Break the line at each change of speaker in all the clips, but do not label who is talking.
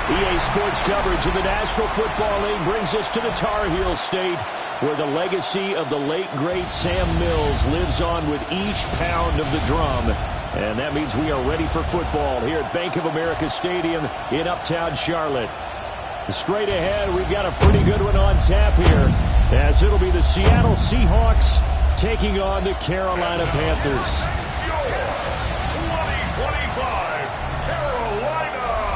EA Sports coverage of the National Football League brings us to the Tar Heel State, where the legacy of the late, great Sam Mills lives on with each pound of the drum. And that means we are ready for football here at Bank of America Stadium in Uptown Charlotte. Straight ahead, we've got a pretty good one on tap here, as it'll be the Seattle Seahawks taking on the Carolina Panthers.
Your 2025 Carolina Panthers.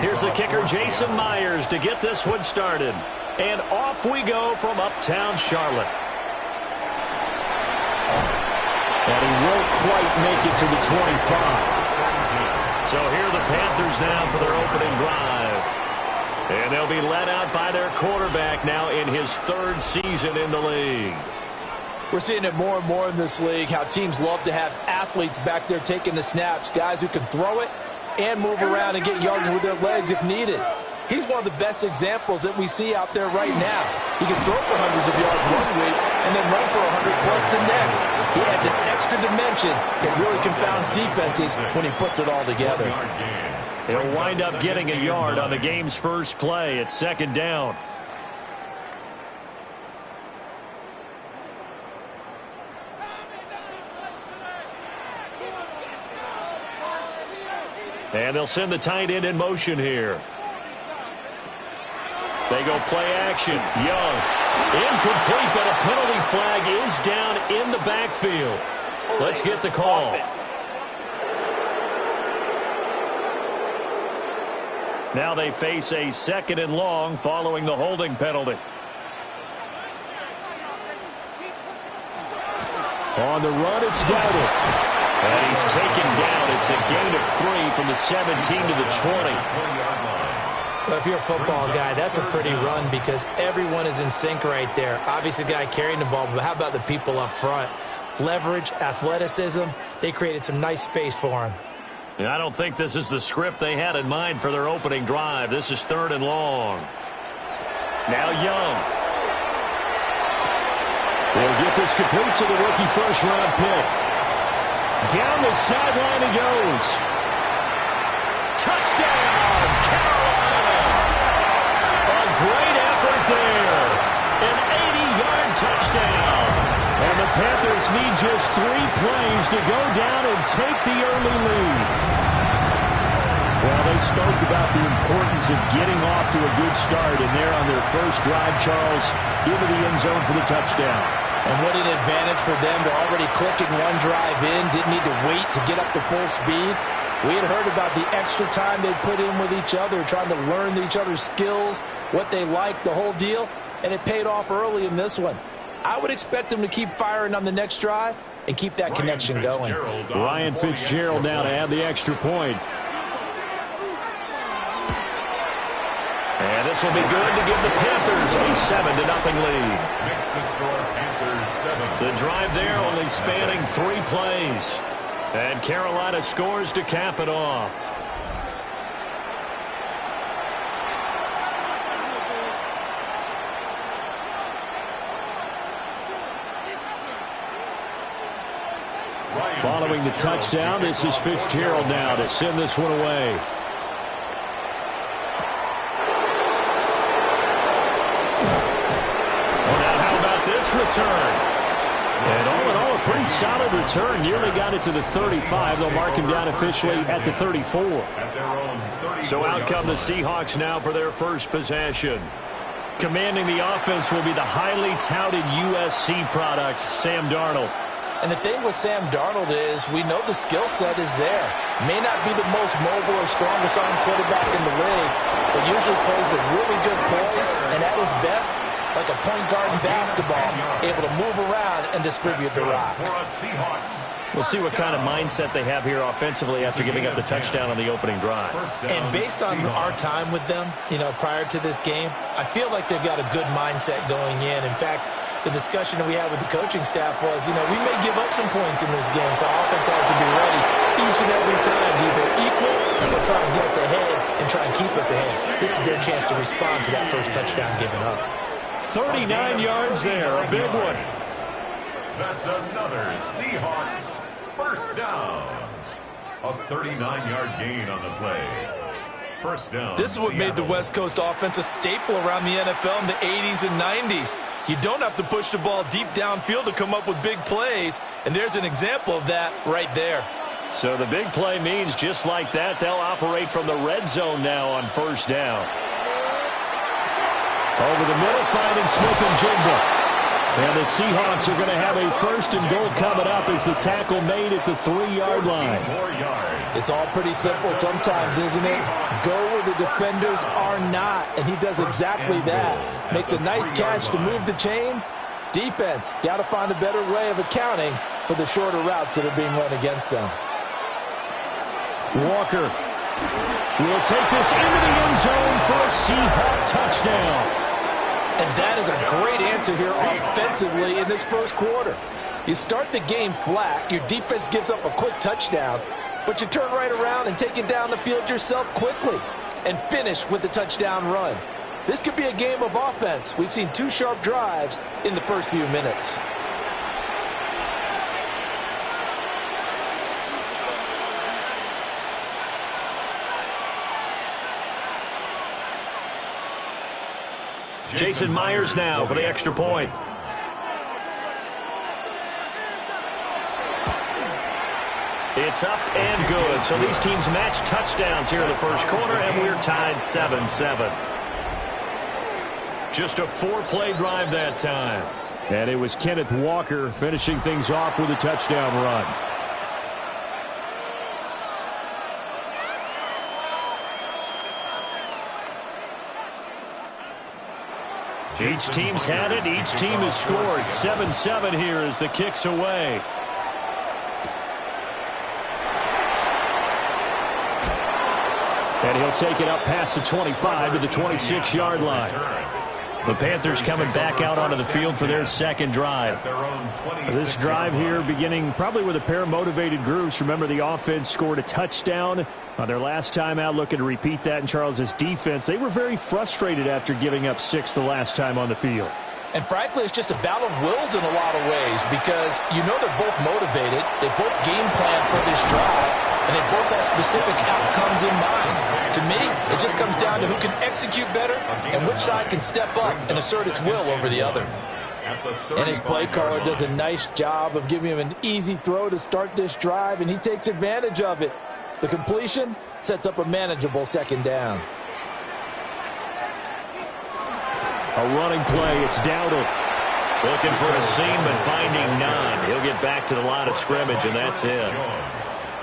Here's the kicker, Jason Myers, to get this one started. And off we go from Uptown Charlotte. And he won't quite make it to the 25. So here are the Panthers now for their opening drive. And they'll be led out by their quarterback now in his third season in the league.
We're seeing it more and more in this league, how teams love to have athletes back there taking the snaps, guys who can throw it and move around and get yards with their legs if needed. He's one of the best examples that we see out there right now. He can throw for hundreds of yards one week and then run for 100 plus the next. He adds an extra dimension that really confounds defenses when he puts it all together.
He'll wind up getting a yard on the game's first play at second down. And they'll send the tight end in motion here. They go play action. Young. Incomplete, but a penalty flag is down in the backfield. Let's get the call. Now they face a second and long following the holding penalty. On the run, it's Dowdle. And he's taken down. It's a gain of 3 from the 17 to the 20.
Well, if you're a football guy, that's a pretty run because everyone is in sync right there. Obviously, the guy carrying the ball, but how about the people up front? Leverage, athleticism, they created some nice space for him.
And I don't think this is the script they had in mind for their opening drive. This is third and long. Now Young. They'll get this complete to the rookie first-round pick. Down the sideline he goes. Touchdown, Carolina! A great effort there. An 80-yard touchdown. And the Panthers need just 3 plays to go down and take the early lead. Well, they spoke about the importance of getting off to a good start, and they're on their first drive, Charles, into the end zone for the touchdown.
And what an advantage for them. They're already clicking one drive in, didn't need to wait to get up to full speed. We had heard about the extra time they put in with each other, trying to learn each other's skills, what they like, the whole deal, and it paid off early in this one. I would expect them to keep firing on the next drive and keep that connection going.
Ryan Fitzgerald now to add the extra point. And this will be good to give the Panthers a 7-0 lead.
Makes the score Panthers 7.
The drive there only spanning 3 plays. And Carolina scores to cap it off. Following the touchdown, this is Fitzgerald now to send this one away. Return. And all in all, a pretty solid return. Nearly got it to the 35. They'll mark him down officially at the 34. So out come the Seahawks now for their first possession. Commanding the offense will be the highly touted USC product, Sam Darnold.
And the thing with Sam Darnold is we know the skill set is there. May not be the most mobile or strongest arm quarterback in the league, but usually plays with really good poise, and at his best, like a point guard in basketball, able to move around and distribute the rock.
We'll see what kind of mindset they have here offensively after giving up the touchdown on the opening drive.
And based on our time with them, prior to this game, I feel like they've got a good mindset going in. In fact, the discussion that we had with the coaching staff was, we may give up some points in this game, so our offense has to be ready each and every time to either equal or try and get us ahead and try and keep us ahead. This is their chance to respond to that first touchdown given up.
39 yards there, a big one.
That's another Seahawks first down. A 39-yard gain on the play. First down.
This is what made the West Coast offense a staple around the NFL in the 80s and 90s. You don't have to push the ball deep downfield to come up with big plays, and there's an example of that right there.
So the big play means just like that, they'll operate from the red zone now on first down. Over the middle, finding Smith and Jigba. And the Seahawks are going to have a first and goal coming up as the tackle made at the 3-yard line.
It's all pretty simple sometimes, isn't it? Go where the defenders are not, and he does exactly that. Makes a nice catch to move the chains. Defense, got to find a better way of accounting for the shorter routes that are being run against them.
Walker will take this into the end zone for a Seahawk touchdown.
And that is a great answer here offensively in this first quarter. You start the game flat, your defense gives up a quick touchdown, but you turn right around and take it down the field yourself quickly and finish with the touchdown run. This could be a game of offense. We've seen 2 sharp drives in the first few minutes.
Jason Myers now for the extra point. It's up and good. So these teams match touchdowns here in the first quarter, and we're tied 7-7. Just a 4-play drive that time. And it was Kenneth Walker finishing things off with a touchdown run. Each team's had it. Each team has scored. 7-7 here as the kick's away. And he'll take it up past the 25 to the 26-yard line. The Panthers coming back out onto the field for their second drive. This drive here beginning probably with a pair of motivated groups. Remember, the offense scored a touchdown on their last time out, looking to repeat that in Charles's defense. They were very frustrated after giving up 6 the last time on the field.
And frankly, it's just a battle of wills in a lot of ways because they're both motivated. They both game plan for this drive, and they both have specific outcomes in mind. To me, it just comes down to who can execute better and which side can step up and assert its will over the other. And his play caller does a nice job of giving him an easy throw to start this drive, and he takes advantage of it. The completion sets up a manageable second down.
A running play, it's Dowdle. Looking for a seam, but finding none. He'll get back to the line of scrimmage, and that's it.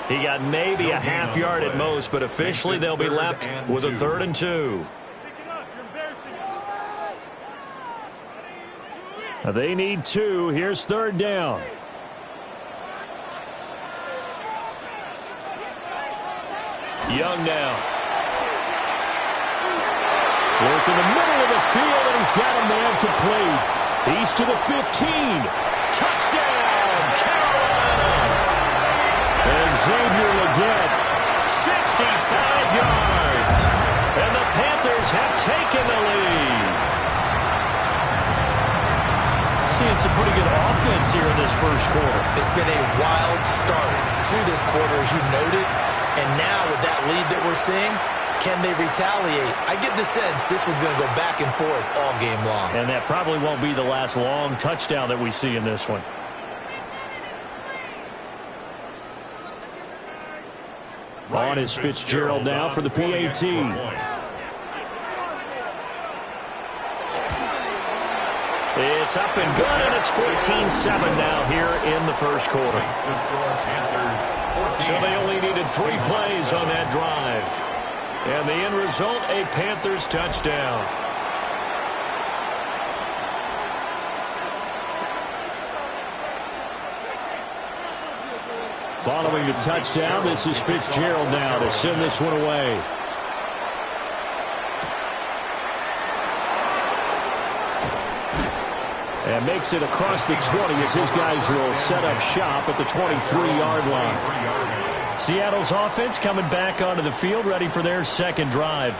He got maybe a half yard at most, but officially they'll be left with a 3rd and 2. They need 2. Here's 3rd down. Young now. Work in the middle of the field, and he's got a man complete. He's to the 15. Touchdown, Carolina! And Xavier Legette, 65 yards. And the Panthers have taken the lead. Seeing some pretty good offense here in this first quarter.
It's been a wild start to this quarter, as you noted. And now with that lead that we're seeing, can they retaliate? I get the sense this one's going to go back and forth all game long.
And that probably won't be the last long touchdown that we see in this one. On is Fitzgerald now for the PAT. It's up and good, and it's 14-7 now here in the first quarter. So they only needed 3 plays on that drive. And the end result, a Panthers touchdown. Following the touchdown, this is Fitzgerald now to send this one away. And makes it across the 20 as his guys will set up shop at the 23-yard line. Seattle's offense coming back onto the field, ready for their second drive.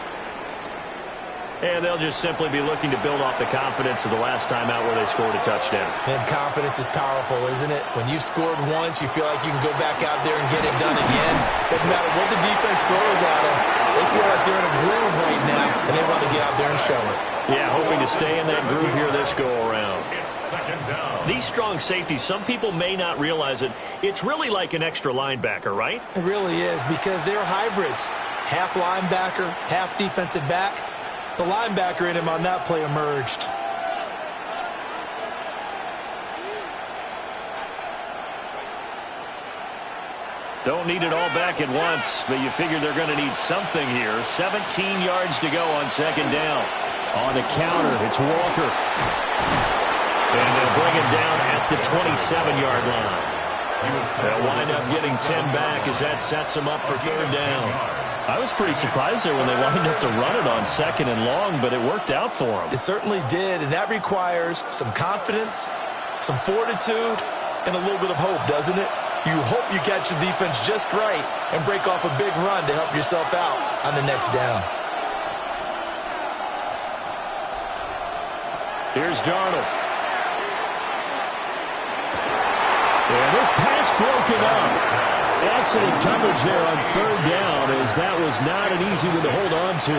And they'll just simply be looking to build off the confidence of the last time out where they scored a touchdown.
And confidence is powerful, isn't it? When you've scored once, you feel like you can go back out there and get it done again. Doesn't matter what the defense throws at them. They feel like they're in a groove right now, and they want to get out there and show it.
Yeah, hoping to stay in that groove here this go-around. These strong safeties, some people may not realize it. It's really like an extra linebacker, right?
It really is, because they're hybrids. Half linebacker, half defensive back. The linebacker in him on that play emerged.
Don't need it all back at once, but you figure they're going to need something here. 17 yards to go on second down. On the counter, it's Walker. And they'll bring him down at the 27-yard line. They'll wind up getting 10 back as that sets them up for third down. I was pretty surprised there when they lined up to run it on second and long, but it worked out for them.
It certainly did, and that requires some confidence, some fortitude, and a little bit of hope, doesn't it? You hope you catch the defense just right and break off a big run to help yourself out on the next down.
Here's Darnold. And this pass broken up. Excellent coverage there on third down, as that was not an easy one to hold on to.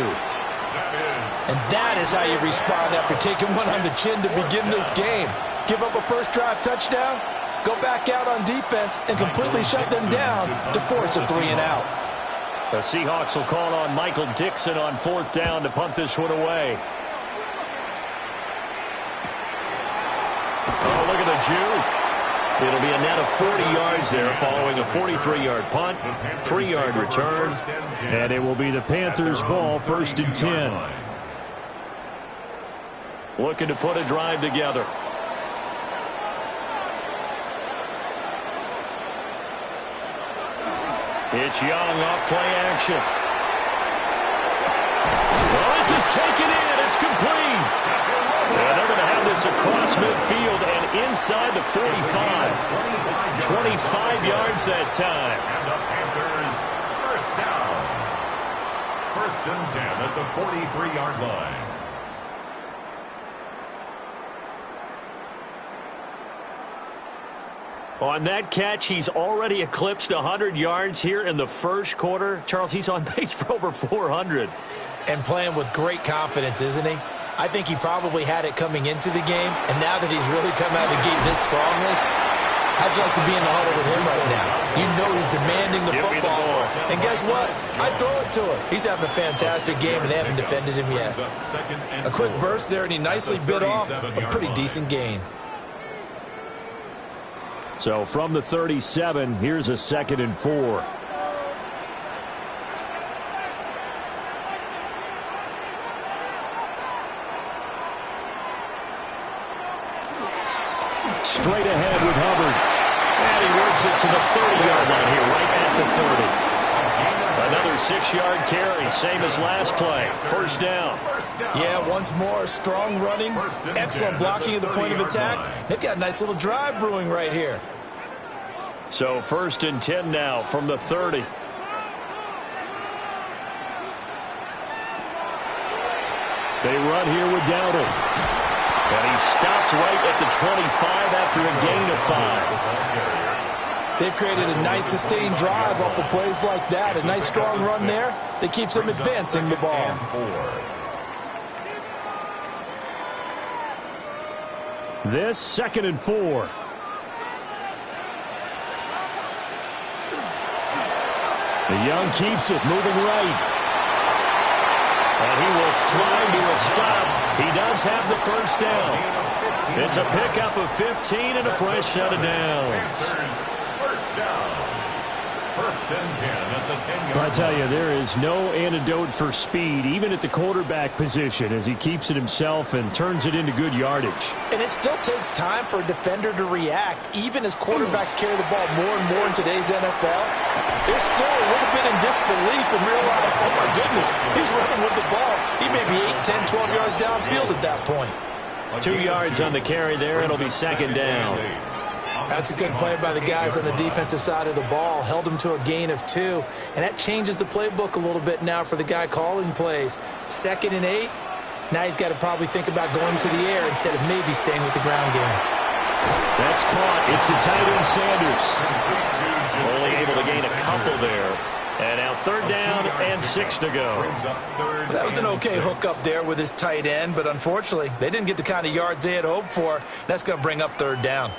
And that is how you respond after taking one on the chin to begin this game. Give up a first drive touchdown, go back out on defense, and completely shut them down to force a 3-and-out.
The Seahawks will call on Michael Dixon on fourth down to punt this one away. Oh, look at the juke. It'll be a net of 40 yards there following a 43-yard punt, 3-yard return, and it will be the Panthers' ball, first and 10. Looking to put a drive together. It's Young off play action. Well, this is taken in. It's complete. And they're going to have this across midfield and inside the 45. 25 yards that time.
And the Panthers first down. First and 10 at the 43-yard line.
On that catch, he's already eclipsed 100 yards here in the first quarter. Charles, he's on pace for over 400.
And playing with great confidence, isn't he? I think he probably had it coming into the game, and now that he's really come out of the gate this strongly, how'd you like to be in the huddle with him right now? You know he's demanding the football. And guess what? I throw it to him. He's having a fantastic game, and they haven't defended him yet. A quick burst there, and he nicely bit off a pretty decent gain.
So from the 37, here's a 2nd and 4. Straight ahead with Hubbard. And he works it to the 30-yard line here, right at the 30. Another 6-yard carry, same as last play. First down.
Yeah, once more, strong running, excellent blocking at the point of attack. They've got a nice little drive brewing right here.
So first and 10 now from the 30. They run here with Dowdle. And he stopped right at the 25 after a gain of 5.
They've created a nice sustained drive off of plays like that. A nice strong run there that keeps them advancing the ball.
This 2nd and 4. The Young keeps it, moving right. And he will slide to a stop. He does have the first down. It's a pickup of 15 and a fresh set of downs.
First down. First and 10 at the 10-yard line.
I tell you, there is no antidote for speed, even at the quarterback position, as he keeps it himself and turns it into good yardage.
And it still takes time for a defender to react, even as quarterbacks carry the ball more and more in today's NFL. They're still a little bit in disbelief and realize, oh my goodness, he's running with the ball. He may be 8, 10, 12 yards downfield at that point.
2 yards on the carry there. It'll be second down.
That's a good play by the guys on the defensive side of the ball. Held them to a gain of 2. And that changes the playbook a little bit now for the guy calling plays. 2nd and 8. Now he's got to probably think about going to the air instead of maybe staying with the ground game.
That's caught. It's the tight end Sanders. Only able to gain a couple there. And now 3rd down and 6 to go.
Well, that was an okay hook up there with his tight end, but unfortunately, they didn't get the kind of yards they had hoped for. That's going to bring up 3rd down.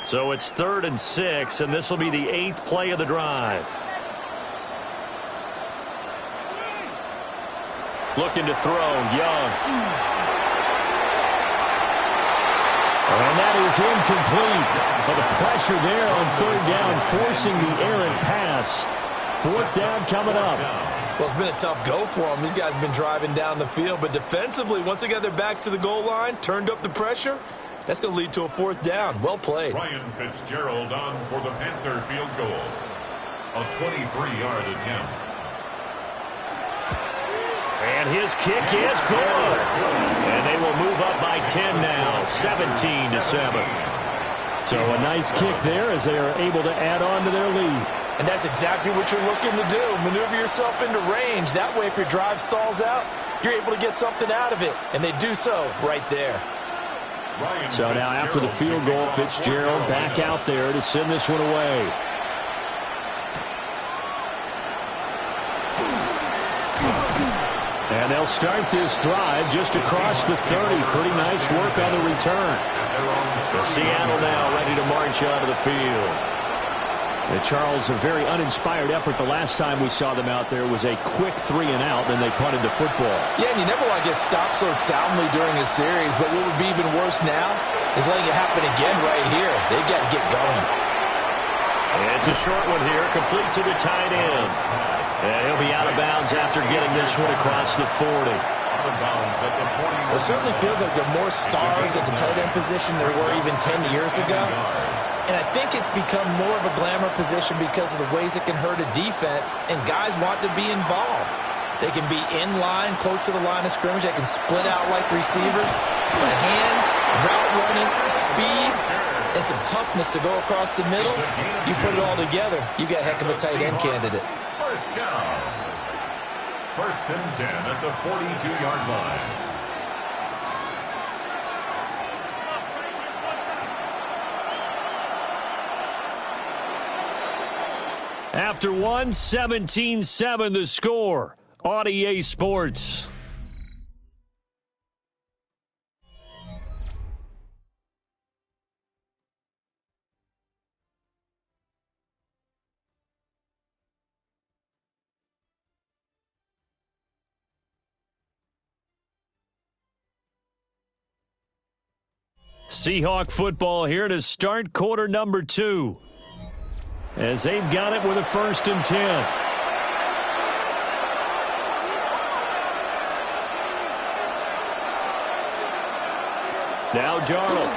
So it's 3rd and 6, and this will be the 8th play of the drive. Looking to throw, Young. And that is incomplete. But the pressure there on 3rd down, forcing the errant pass. 4th down coming up.
Well, it's been a tough go for them. These guys have been driving down the field, but defensively, once they got their backs to the goal line, turned up the pressure, that's going to lead to a 4th down. Well played.
Ryan Fitzgerald on for the Panther field goal. A 23-yard attempt.
And his kick is good. And they will move up by 10 now, 17-7. So a nice kick there as they are able to add on to their lead.
And that's exactly what you're looking to do. Maneuver yourself into range. That way, if your drive stalls out, you're able to get something out of it. And they do so right there.
So now after the field goal, Fitzgerald back out there to send this one away. And they'll start this drive just across the 30. Pretty nice work on the return. The Seattle now ready to march onto the field. And Charles, a very uninspired effort. The last time we saw them out there was a quick 3 and out, then they punted the football.
Yeah, and you never want to get stopped so soundly during a series, but what would be even worse now is letting it happen again right here. They've got to get going.
And it's a short one here, complete to the tight end. And he'll be out of bounds after getting this one across the 40.
It certainly feels like there are more stars at the tight end position than there were even 10 years ago. And I think it's become more of a glamour position because of the ways it can hurt a defense, and guys want to be involved. They can be in line, close to the line of scrimmage. They can split out like receivers. But hands, route running, speed, and some toughness to go across the middle, you put it all together, you got a heck of a tight end candidate.
First down. 1st and 10 at the 42-yard line.
After 17-7 the score on EA Sports. Seahawk football here to start quarter number 2. As they've got it with a 1st and 10. Now Darnold.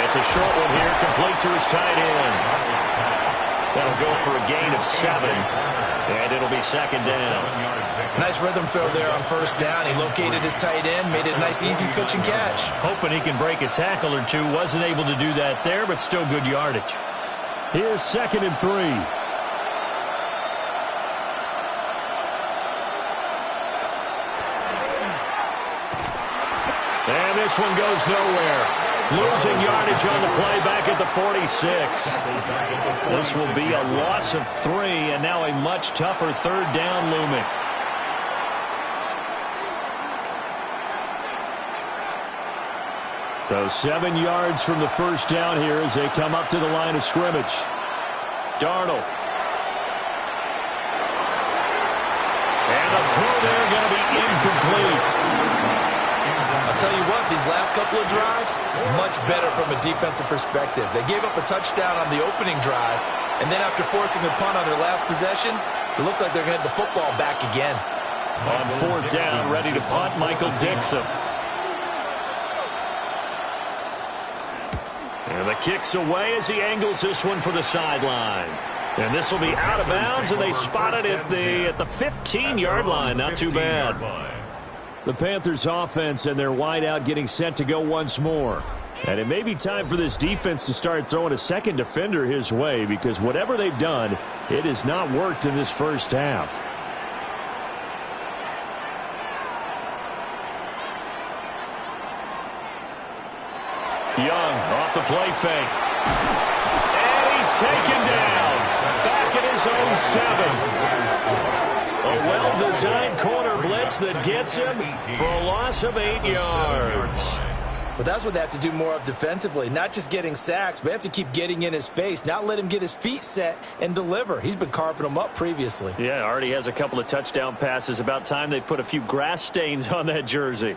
It's a short one here, complete to his tight end. That'll go for a gain of 7. And it'll be 2nd down.
Nice rhythm throw there on 1st down. He located his tight end, made it a nice easy pitch and catch.
Hoping he can break a tackle or two. Wasn't able to do that there, but still good yardage. Here's 2nd and 3. And this one goes nowhere. Losing yardage on the play back at the 46. This will be a loss of 3, and now a much tougher 3rd down looming. So 7 yards from the 1st down here as they come up to the line of scrimmage. Darnold. And the throw there going to be incomplete.
I'll tell you what, these last couple of drives, much better from a defensive perspective. They gave up a touchdown on the opening drive, and then after forcing a punt on their last possession, it looks like they're going to get the football back again.
On fourth down, ready to punt, Michael Dixon. And the kick's away as he angles this one for the sideline. And this will be out of bounds, and they spot it at the 15-yard line. Not too bad. The Panthers offense and their wideout getting set to go once more. And it may be time for this defense to start throwing a second defender his way, because whatever they've done, it has not worked in this first half. Young off the play fake. And he's taken down. Back at his own 7. A well-designed corner blitz that gets him for a loss of 8 yards.
But that's what they have to do more of defensively, not just getting sacks, but they have to keep getting in his face, not let him get his feet set and deliver. He's been carving them up previously.
Yeah, already has a couple of touchdown passes. About time they put a few grass stains on that jersey.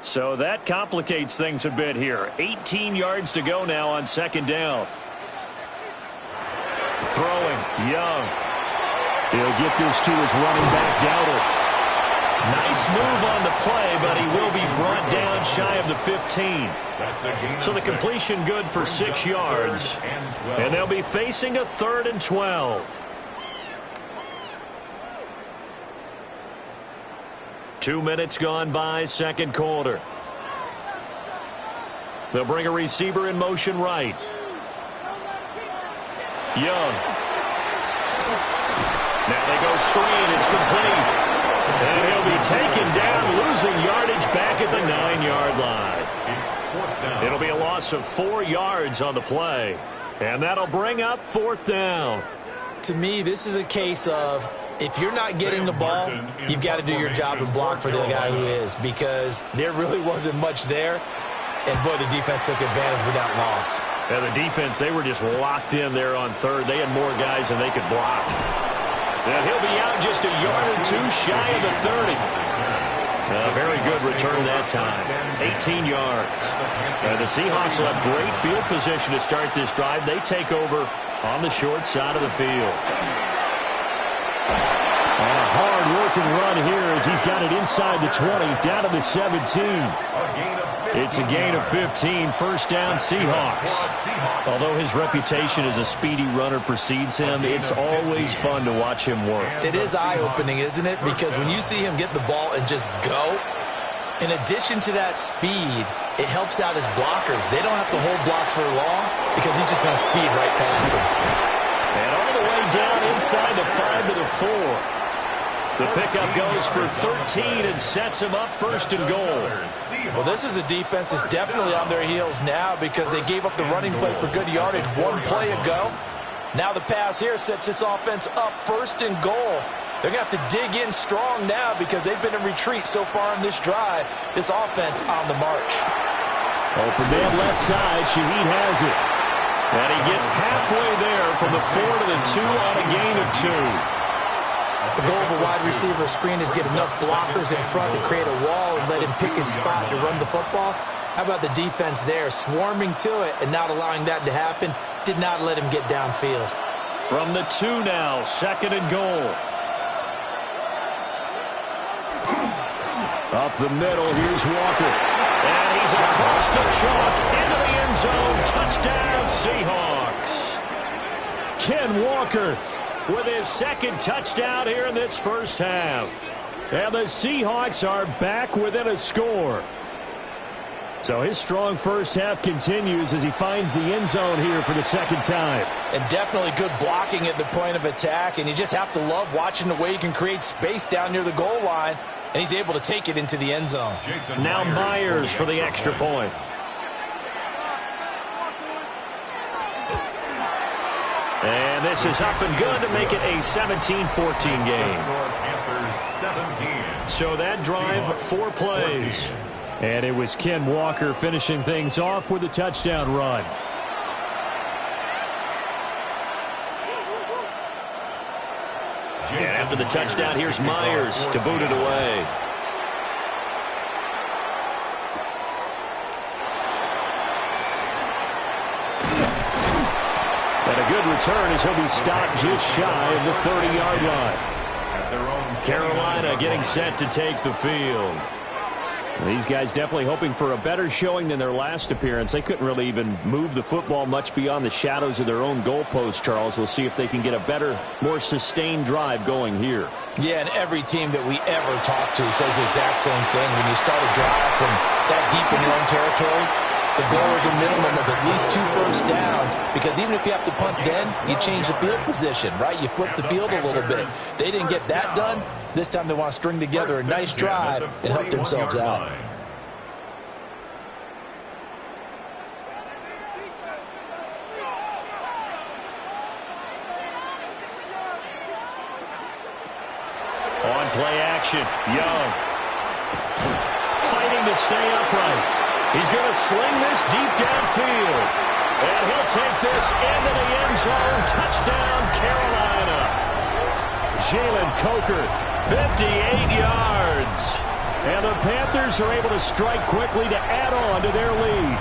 So that complicates things a bit here. 18 yards to go now on second down. Throwing, Young. He'll get this to his running back, Dowdle. Nice move on the play, but he will be brought down shy of the 15. So the completion good for 6 yards. And they'll be facing a 3rd and 12. 2 minutes gone by, second quarter. They'll bring a receiver in motion right. Young. Now they go screen. It's complete. And he'll be taken down, losing yardage back at the 9-yard line. It'll be a loss of 4 yards on the play. And that'll bring up 4th down.
To me, this is a case of, if you're not getting the ball, you've got to do your job and block for the guy who is, because there really wasn't much there. And, boy, the defense took advantage with that loss.
Yeah, the defense, they were just locked in there on third. They had more guys than they could block. And he'll be out just a yard or two shy of the 30. Very good return that time. 18 yards. The Seahawks will have great field position to start this drive. They take over on the short side of the field. And a hard-working run here as he's got it inside the 20, down to the 17. It's a gain of 15, first down Seahawks. Although his reputation as a speedy runner precedes him, it's always fun to watch him work.
It is eye-opening, isn't it? Because when you see him get the ball and just go, in addition to that speed, it helps out his blockers. They don't have to hold blocks for long because he's just going to speed right past them.
And all the way down inside the 5 to the 4. The pickup goes for 13 and sets him up first and goal.
Well, this is a defense that's definitely on their heels now because they gave up the running play for good yardage one play ago. Now the pass here sets this offense up first and goal. They're going to have to dig in strong now because they've been in retreat so far in this drive. This offense on the march.
Open man left side. Shaheed has it. And he gets halfway there from the 4 to the 2 on a gain of 2.
The goal of a wide receiver screen is get enough blockers in front to create a wall and let him pick his spot to run the football. How about the defense there, swarming to it and not allowing that to happen? Did not let him get downfield.
From the 2 now, second and goal. Up the middle, here's Walker. And he's across the chalk into the end zone. Touchdown, Seahawks. Ken Walker with his second touchdown here in this first half. And the Seahawks are back within a score. So his strong first half continues as he finds the end zone here for the second time.
And definitely good blocking at the point of attack. And you just have to love watching the way he can create space down near the goal line. And he's able to take it into the end zone.
Now Myers for the extra point. And this is up and good to make it a 17-14 game. So that drive, 4 plays. And it was Ken Walker finishing things off with a touchdown run. And after the touchdown, here's Myers to boot it away. And a good return as he'll be stopped just shy of the 30-yard line. Carolina getting set to take the field. These guys definitely hoping for a better showing than their last appearance. They couldn't really even move the football much beyond the shadows of their own goalpost, Charles. We'll see if they can get a better, more sustained drive going here.
Yeah, and every team that we ever talk to says the exact same thing. When you start a drive from that deep in your own territory, the goal is a minimum of at least 2 first downs, because even if you have to punt then, you change the field position, right? You flip the field a little bit. They didn't get that done. This time they want to string together a nice drive and help themselves out.
On play action, Young. Fighting to stay upright. He's going to sling this deep downfield. And he'll take this into the end zone. Touchdown, Carolina. Jalen Coker, 58 yards. And the Panthers are able to strike quickly to add on to their lead.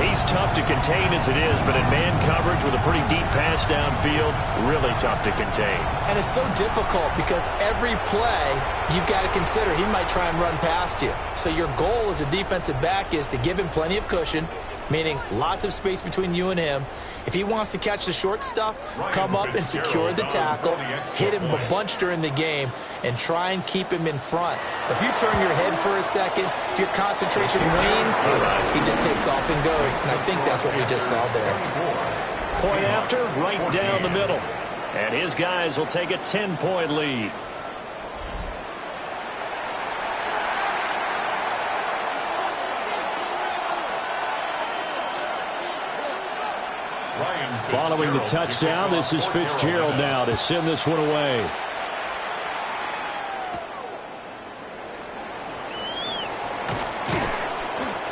He's tough to contain as it is, but in man coverage with a pretty deep pass downfield, really tough to contain.
And it's so difficult because every play you've got to consider he might try and run past you. So your goal as a defensive back is to give him plenty of cushion, meaning lots of space between you and him. If he wants to catch the short stuff, come up and secure the tackle, hit him a bunch during the game, and try and keep him in front. If you turn your head for a second, if your concentration wanes, he just takes off and goes. And I think that's what we just saw there.
Point after, right down the middle. And his guys will take a 10-point lead. Following the touchdown, this is Fitzgerald now to send this one away.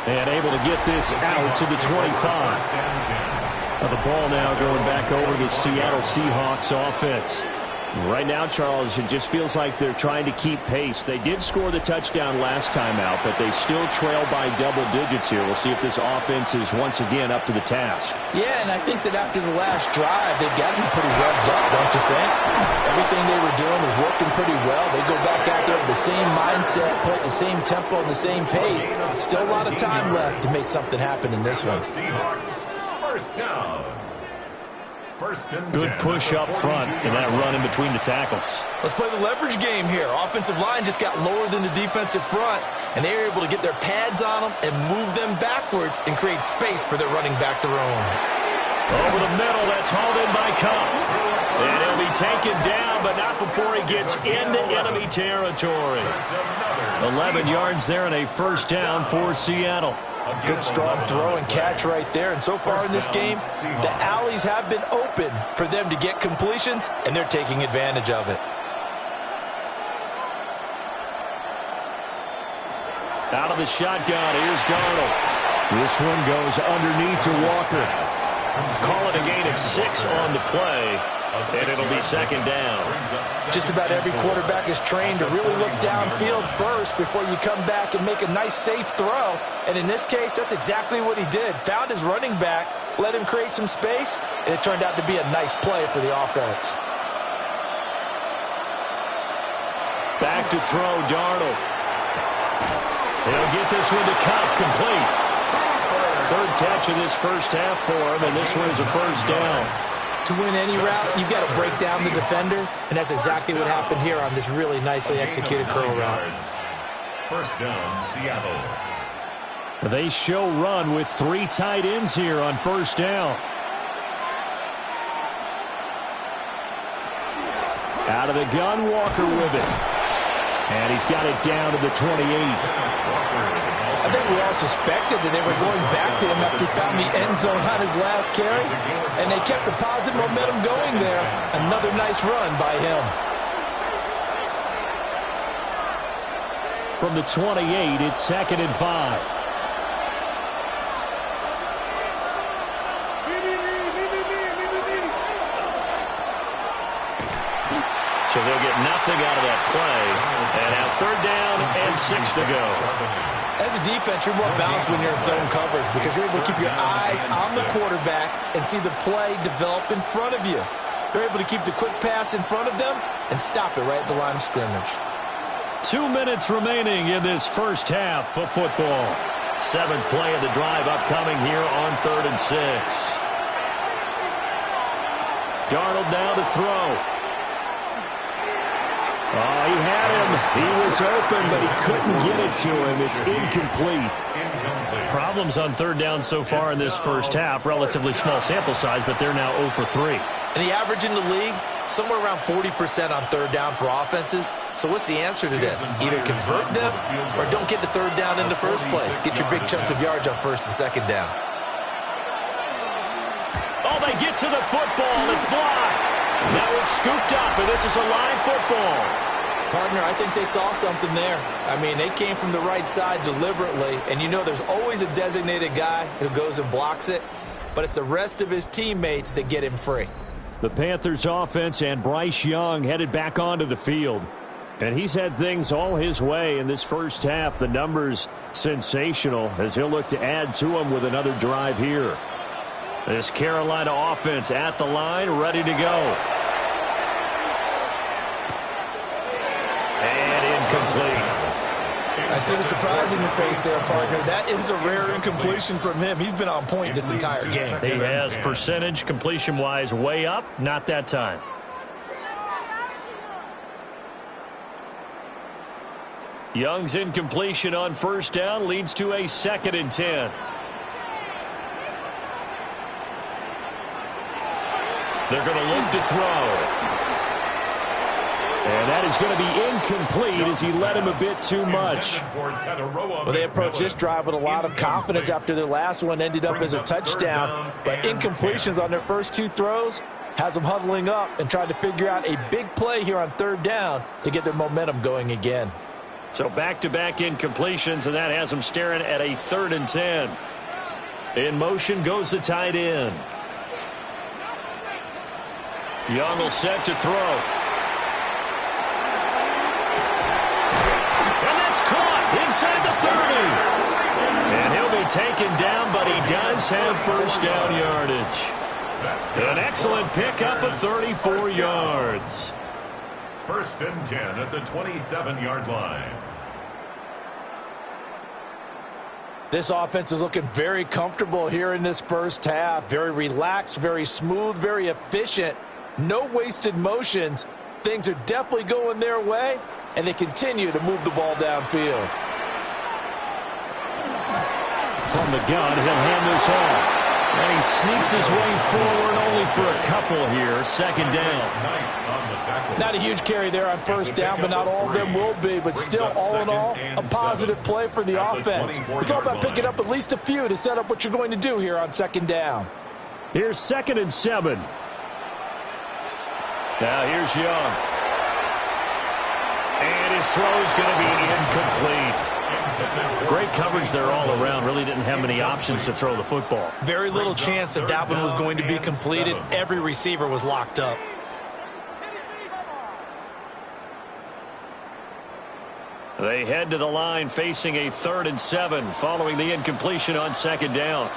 And able to get this out to the 25. The ball now going back over to the Seattle Seahawks offense. Right now, Charles, it just feels like they're trying to keep pace. They did score the touchdown last time out, but they still trail by double digits here. We'll see if this offense is once again up to the task.
Yeah, and I think that after the last drive, they've gotten pretty revved up, don't you think? Everything they were doing was working pretty well. They go back out there with the same mindset, put the same tempo and the same pace. Still a lot of time left to make something happen in this one.
Seahawks, first down.
Good push up front in that run in between the tackles.
Let's play the leverage game here. Offensive line just got lower than the defensive front, and they were able to get their pads on them and move them backwards and create space for their running back to roam.
Over the middle, that's hauled in by Cup. And he'll be taken down, but not before he gets into enemy territory. 11 yards there and a first down for Seattle.
Good strong throw and catch right there. And so far in this game, the alleys have been open for them to get completions, and they're taking advantage of it.
Out of the shotgun, here's Darnold. This one goes underneath to Walker. Call it a gain of 6 on the play, and it'll be second down.
Just about every quarterback is trained to really look downfield first before you come back and make a nice, safe throw. And in this case, that's exactly what he did. Found his running back, let him create some space, and it turned out to be a nice play for the offense.
Back to throw, Darnold. He'll get this one to Cup, complete. Third catch of this first half for him, and this one is a first down.
To win any route, you've got to break down the defender, and that's exactly what happened here on this really nicely executed curl route.
First down, Seattle.
They show run with 3 tight ends here on first down. Out of the gun, Walker with it. And he's got it down to the 28.
I think we all suspected that they were going back to him after he found the end zone on his last carry, and they kept the positive momentum going there. Another nice run by him.
from the 28. It's 2nd and 5. So they'll get nothing out of that play. And now 3rd down and 6 to go.
As a defense, you're more balanced when you're in zone coverage because you're able to keep your eyes on the quarterback and see the play develop in front of you. You're able to keep the quick pass in front of them and stop it right at the line of scrimmage.
2 minutes remaining in this first half of football. 7th play of the drive upcoming here on 3rd and 6. Darnold now to throw. Oh, he had him. He was open, but he couldn't get it to him. It's incomplete. Problems on 3rd down so far in this first half. Relatively small sample size, but they're now 0 for 3.
And the average in the league, somewhere around 40% on 3rd down for offenses. So what's the answer to this? Either convert them or don't get the 3rd down in the first place. Get your big chunks of yards on 1st and 2nd down.
Oh, they get to the football. It's blocked. Now it's scooped up, and this is a live football.
Partner, I think they saw something there. I mean, they came from the right side deliberately, and you know there's always a designated guy who goes and blocks it, but it's the rest of his teammates that get him free.
The Panthers offense and Bryce Young headed back onto the field. And he's had things all his way in this first half. The numbers sensational as he'll look to add to them with another drive here. This Carolina offense at the line, ready to go. And incomplete.
I see the surprise in your face there, partner. That is a rare incompletion from him. He's been on point this entire game.
He has percentage completion-wise way up. Not that time. Young's incompletion on 1st down leads to a 2nd and 10. They're going to look to throw. And that is going to be incomplete as he led him a bit too much.
Well, they approached this drive with a lot of confidence after their last one ended up as a touchdown. But incompletions on their first 2 throws has them huddling up and trying to figure out a big play here on 3rd down to get their momentum going again.
So back-to-back incompletions, and that has them staring at a 3rd and 10. In motion goes the tight end. Young will set to throw. And that's caught inside the 30. And he'll be taken down, but he does have 1st down yardage. An excellent pickup of 34 yards.
1st and 10 at the 27-yard line.
This offense is looking very comfortable here in this first half. Very relaxed, very smooth, very efficient. No wasted motions. Things are definitely going their way, and they continue to move the ball downfield.
From the gun, he'll hand this off. And he sneaks his way forward only for a couple here. 2nd down.
Not a huge carry there on 1st down, but not all of them will be. But still, all in all, a positive play for the offense. It's all about picking up at least a few to set up what you're going to do here on 2nd down.
Here's 2nd and 7. Now here's Young. And his throw's going to be incomplete. Great coverage there all around. Really didn't have many options to throw the football.
Very little chance that that one was going to be completed. Every receiver was locked up.
They head to the line facing a 3rd and 7 following the incompletion on 2nd down.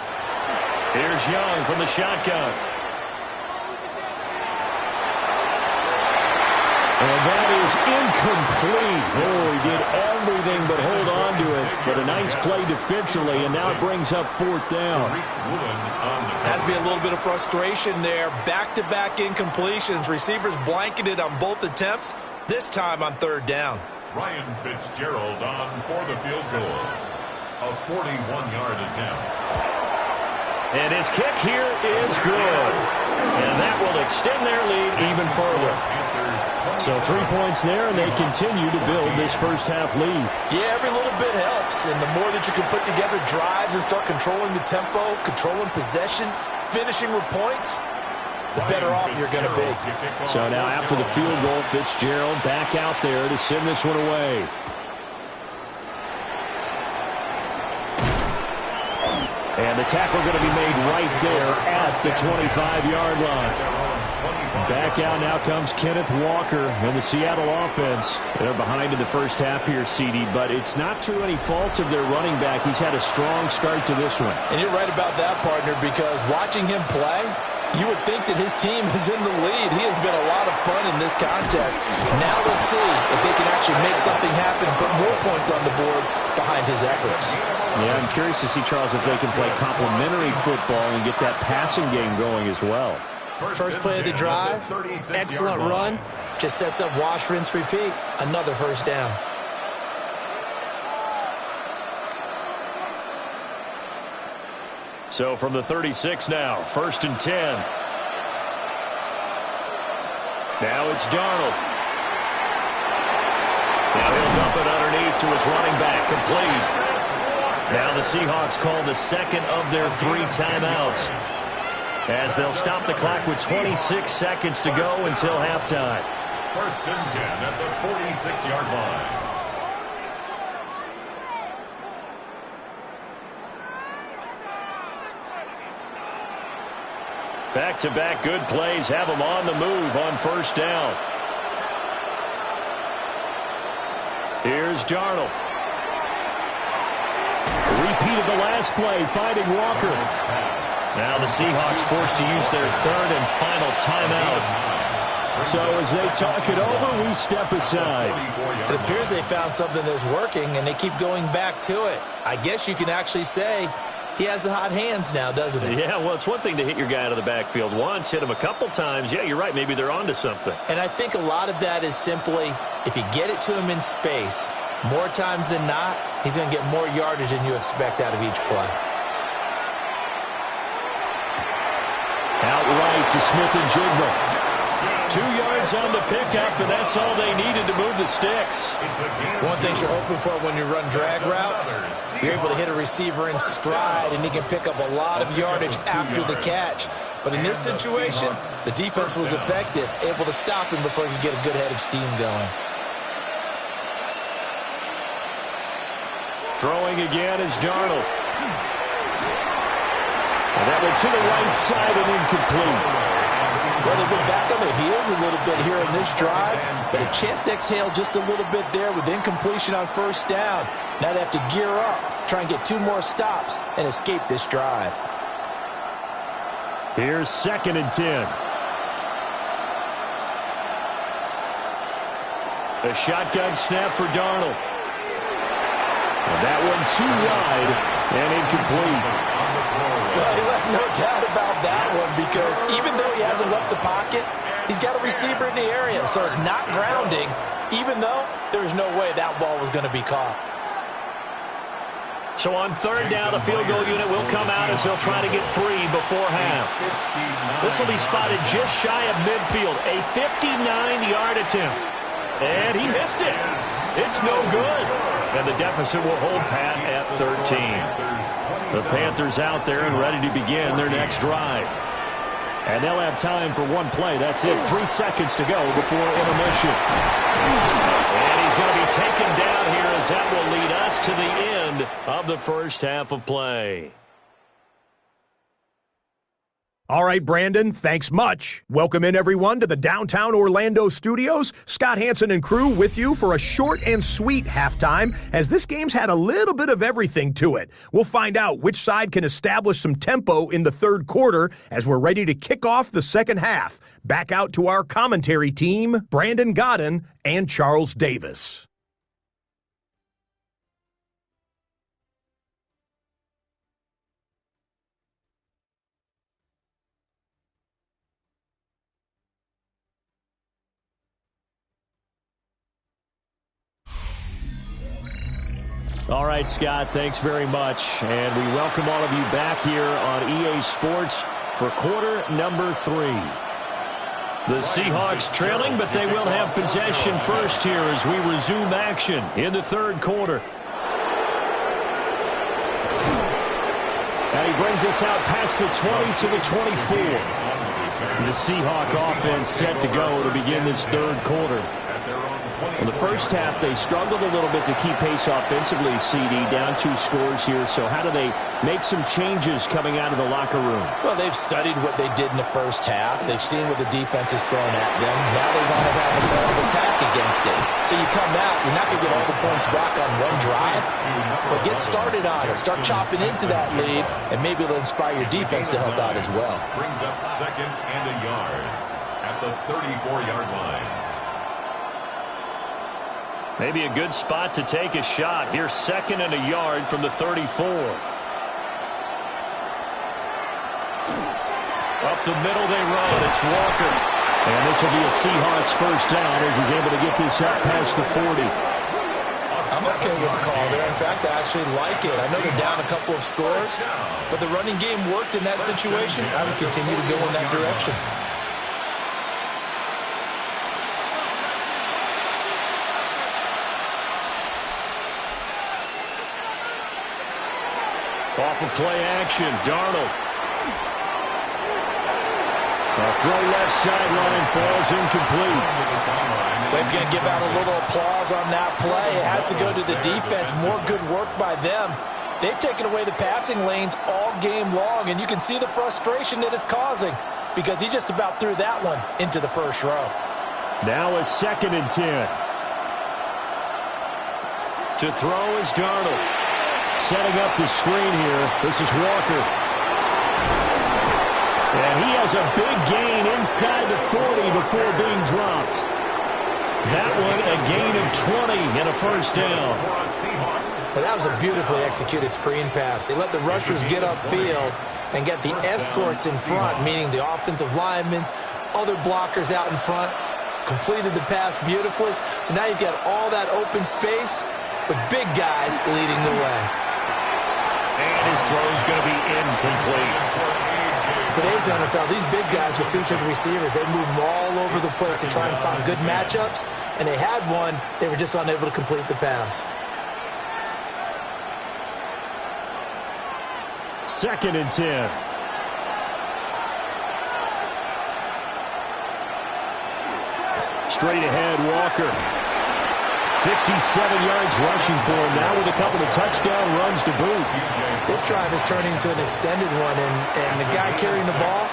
Here's Young from the shotgun. And that is incomplete. Oh, he did everything but hold on to it. But a nice play defensively, and now it brings up 4th down.
Has to be a little bit of frustration there. Back-to-back incompletions. Receivers blanketed on both attempts, this time on 3rd down.
Ryan Fitzgerald on for the field goal. A 41-yard attempt.
And his kick here is good. And that will extend their lead even further. So 3 points there, and they continue to build this first half lead.
Yeah, every little bit helps. And the more that you can put together drives and start controlling the tempo, controlling possession, finishing with points, the better off you're going to be.
So now after the field goal, Fitzgerald back out there to send this one away. And the tackle going to be made right there at the 25-yard line. Back out now comes Kenneth Walker and the Seattle offense. They're behind in the first half here, CD, but it's not through any fault of their running back. He's had a strong start to this one.
And you're right about that, partner, because watching him play, you would think that his team is in the lead. He has been a lot of fun in this contest. Now let's see if they can actually make something happen and put more points on the board behind his efforts.
Yeah, I'm curious to see, Charles, if they can play complementary football and get that passing game going as well.
First play of the drive, excellent run, just sets up wash, rinse, repeat. Another first down.
So from the 36 now, 1st and 10. Now it's Darnold. Now he'll dump it underneath to his running back, complete. Now the Seahawks call the second of their 3 timeouts, as they'll stop the clock with 26 seconds to go until halftime.
1st and 10 at the 46-yard line.
Back-to-back good plays have them on the move on 1st down. Here's Darnold. Repeat of the last play, finding Walker. Now the Seahawks forced to use their 3rd and final timeout. So as they talk it over, we step aside.
It appears they found something that's working, and they keep going back to it. I guess you can actually say he has the hot hands now, doesn't he?
Yeah, well, it's one thing to hit your guy out of the backfield once, hit him a couple times. Yeah, you're right. Maybe they're onto something.
And I think a lot of that is simply, if you get it to him in space, more times than not, he's going to get more yardage than you expect out of each play.
Outright to Smith and Jigba. 2 yards on the pickup, and that's all they needed to move the sticks.
One thing you're hoping for when you run drag routes, you're able to hit a receiver in stride, and he can pick up a lot of yardage after the catch. But in this situation, the defense was effective, able to stop him before he could get a good head of steam going.
Throwing again is Darnold. And that went to the right side and incomplete.
Well, they've been back on their heels a little bit here in this drive, but a chance to exhale just a little bit there with incompletion on 1st down. Now they have to gear up, try and get 2 more stops, and escape this drive.
Here's 2nd and 10. A shotgun snap for Darnold. And that one too wide and incomplete.
Well, he left no doubt about that one, because even though he hasn't left the pocket, he's got a receiver in the area, so it's not grounding, even though there's no way that ball was going to be caught.
So on 3rd down, the field goal unit will come out as they'll try to get 3 before half. This will be spotted just shy of midfield, a 59-yard attempt. And he missed it. It's no good. And the deficit will hold pat at 13. The Panthers out there and ready to begin their next drive. And they'll have time for 1 play. That's it. 3 seconds to go before intermission. And he's going to be taken down here, as that will lead us to the end of the first half of play.
All right, Brandon, thanks much. Welcome in, everyone, to the downtown Orlando studios. Scott Hansen and crew with you for a short and sweet halftime, as this game's had a little bit of everything to it. We'll find out which side can establish some tempo in the 3rd quarter as we're ready to kick off the 2nd half. Back out to our commentary team, Brandon Godden and Charles Davis.
All right, Scott, thanks very much. And we welcome all of you back here on EA Sports for quarter number 3. The Seahawks trailing, but they will have possession first here as we resume action in the 3rd quarter. And he brings us out past the 20 to the 24. The Seahawk offense set to go to begin this third quarter. In the first half, they struggled a little bit to keep pace offensively, CD, down 2 scores here. So how do they make some changes coming out of the locker room?
Well, they've studied what they did in the first half. They've seen what the defense is throwing at them. Now they want to have a more of attack against it. So you come out, you're not going to get all the points back on one drive, but get started on it. Start chopping into that lead, and maybe it'll inspire your defense to help out as well.
Brings up 2nd and a yard at the 34-yard line.
Maybe a good spot to take a shot. Here's 2nd and a yard from the 34. Up the middle they run. It's Walker. And this will be a Seahawks first down as he's able to get this up past the 40.
I'm okay with the call there. In fact, I actually like it. I know they're down a couple of scores, but the running game worked in that situation. I would continue to go in that direction.
Off of play action, Darnold. A throw left sideline falls incomplete.
They're going to give out a little applause on that play. It has to go to the defense. More good work by them. They've taken away the passing lanes all game long, and you can see the frustration that it's causing because he just about threw that one into the first row.
Now a 2nd and 10. To throw is Darnold. Setting up the screen here. This is Walker. And he has a big gain inside the 40 before being dropped. That one a gain of 20 and a first down.
Well, that was a beautifully executed screen pass. They let the rushers get upfield and get the escorts in front, meaning the offensive linemen, other blockers out in front, completed the pass beautifully. So now you've got all that open space with big guys leading the way.
And his throw is going to be incomplete.
In today's NFL, these big guys are featured receivers. They move them all over the place to try and find good matchups, and they had one. They were just unable to complete the pass.
2nd and 10. Straight ahead, Walker. 67 yards rushing for him now with a couple of touchdown runs to boot.
This drive is turning into an extended one, and the guy carrying the ball,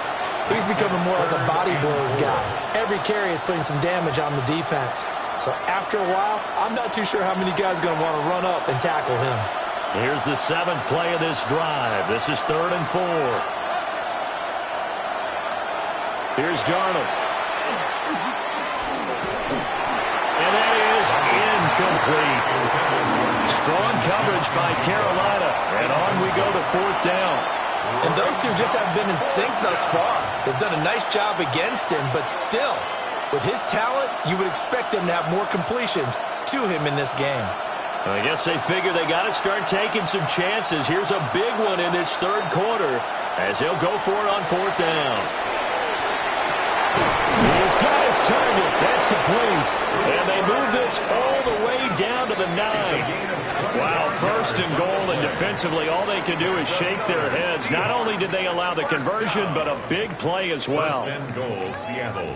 he's becoming more like a body blows guy. Every carry is putting some damage on the defense. So after a while, I'm not too sure how many guys are going to want to run up and tackle him.
Here's the 7th play of this drive. This is 3rd and 4. Here's Darnold. And that is incomplete. Strong coverage by Carolina. And on we go to 4th down.
And those two just haven't been in sync thus far. They've done a nice job against him, but still, with his talent, you would expect them to have more completions to him in this game.
I guess they figure they got to start taking some chances. Here's a big one in this third quarter as he'll go for it on 4th down. He's got his target. That's complete. And they move this all the way down to the 9. Wow, 1st and goal, and defensively all they can do is shake their heads. Not only did they allow the conversion, but a big play as well.
1st and goal, Seattle.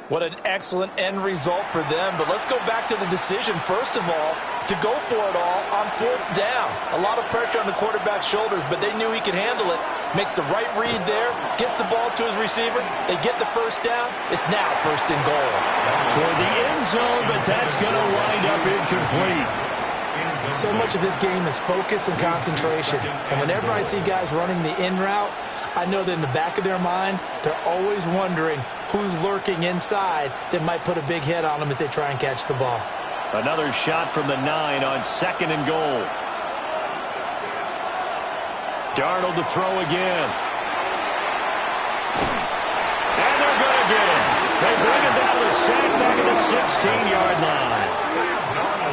What an excellent end result for them. But let's go back to the decision, first of all, to go for it all on 4th down. A lot of pressure on the quarterback's shoulders, but they knew he could handle it. Makes the right read there, gets the ball to his receiver. They get the 1st down. It's now 1st and goal.
Toward the end zone, but that's going to wind up incomplete.
So much of this game is focus and concentration. And whenever I see guys running the in route, I know that in the back of their mind, they're always wondering who's lurking inside that might put a big hit on them as they try and catch the ball.
Another shot from the 9 on 2nd and goal. Darnold to throw again. And they're going to get him. They bring him down to the sack back at the 16-yard line.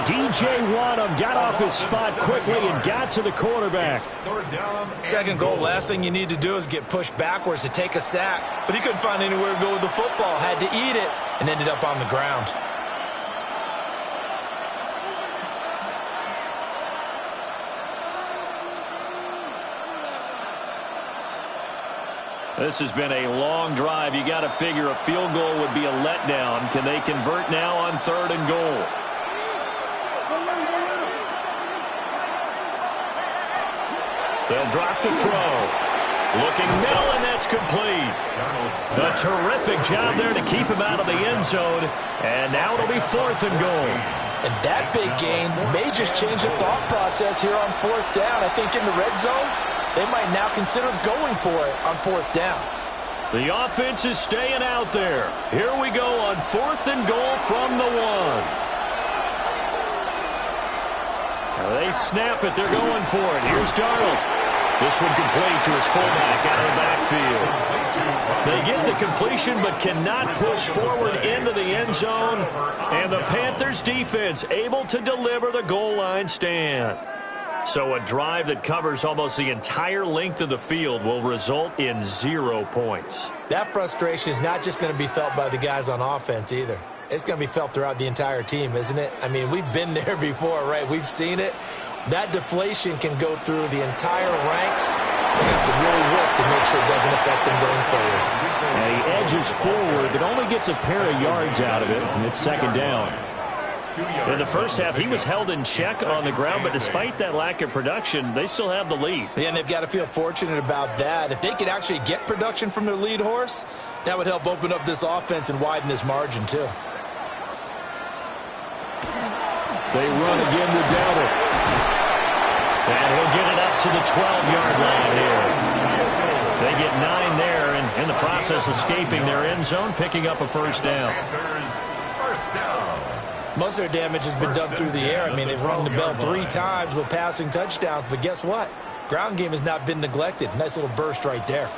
DJ Wadham got off his spot quickly and got to the quarterback.
2nd goal, last thing you need to do is get pushed backwards to take a sack. But he couldn't find anywhere to go with the football. Had to eat it and ended up on the ground.
This has been a long drive. You got to figure a field goal would be a letdown. Can they convert now on 3rd and goal? They'll drop to throw. Looking middle, and that's complete. A terrific job there to keep him out of the end zone. And now it'll be 4th and goal.
And that big gain may just change the thought process here on 4th down. I think in the red zone, they might now consider going for it on 4th down.
The offense is staying out there. Here we go on 4th and goal from the 1. Now they snap it. They're going for it. Here's Darnold. This one complete to his fullback out of the backfield. They get the completion but cannot push forward into the end zone. And the Panthers defense able to deliver the goal line stand. So a drive that covers almost the entire length of the field will result in 0 points.
That frustration is not just going to be felt by the guys on offense either. It's going to be felt throughout the entire team, isn't it? I mean, we've been there before, right? We've seen it. That deflation can go through the entire ranks. They have to really work to make sure it doesn't affect them going forward.
And he edges forward, but only gets a pair of yards out of it, and it's 2nd down. In the first half, he was held in check on the ground, but despite that lack of production, they still have the lead.
Yeah, and they've got to feel fortunate about that. If they could actually get production from their lead horse, that would help open up this offense and widen this margin, too.
They run again with Dowdle. And he'll get it up to the 12-yard line here. They get 9 there, and in the process escaping their end zone, picking up a 1st down.
Most of their damage has been done through the air. I mean, they've rung the bell 3 times with passing touchdowns, but guess what? Ground game has not been neglected. Nice little burst right there.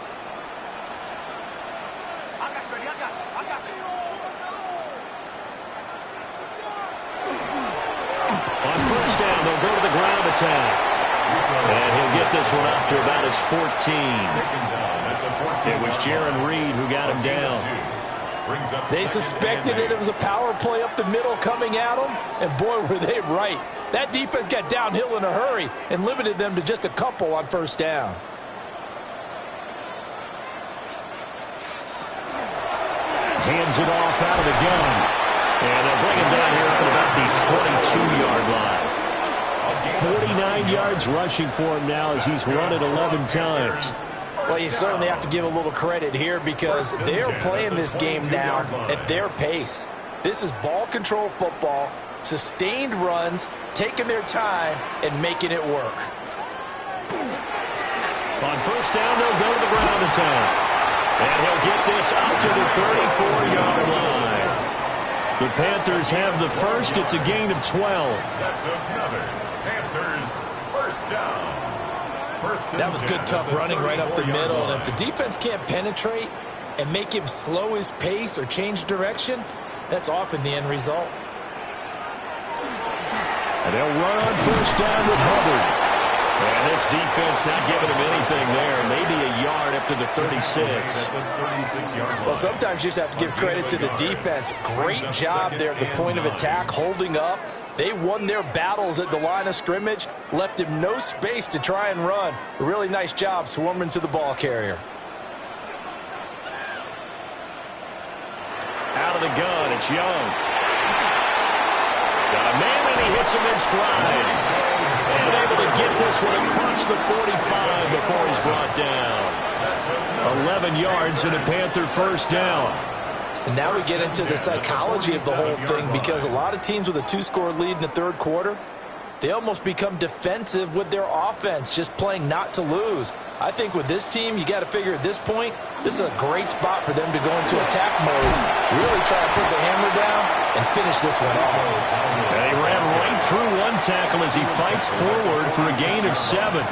On 1st down, they'll go to the ground attack. And he'll get this one up to about his 14. It was Jaron Reed who got him down.
They suspected it was a power play up the middle coming at them, and boy, were they right. That defense got downhill in a hurry and limited them to just a couple on 1st down.
Hands it off out of the gun. And they'll bring him down here up at about the 22-yard line. 49 yards rushing for him now as he's run it 11 times.
Well, you certainly have to give a little credit here because they're playing this game now at their pace. This is ball control football, sustained runs, taking their time, and making it work.
On 1st down, they'll go to the ground attack. And he'll get this up to the 34-yard line. The Panthers have the first. It's a gain of 12.
That's another Panthers 1st down.
That was good, tough running right up the middle. And if the defense can't penetrate and make him slow his pace or change direction, that's often the end result.
And they'll run on 1st down with Hubbard. And this defense not giving him anything there. Maybe a yard up to the 36.
Well, sometimes you just have to give credit to the defense. Great job there at the point of attack, holding up. They won their battles at the line of scrimmage, left him no space to try and run. A really nice job swarming to the ball carrier.
Out of the gun, it's Young. Got a man, and he hits him in stride. And able to get this one across the 45 before he's brought down. 11 yards and a Panther 1st down.
And now we get into the psychology of the whole thing because a lot of teams with a 2-score lead in the 3rd quarter, they almost become defensive with their offense, just playing not to lose. I think with this team, you got to figure at this point, this is a great spot for them to go into attack mode, really try to put the hammer down and finish this one off.
And he ran right through one tackle as he fights forward for a gain of 7.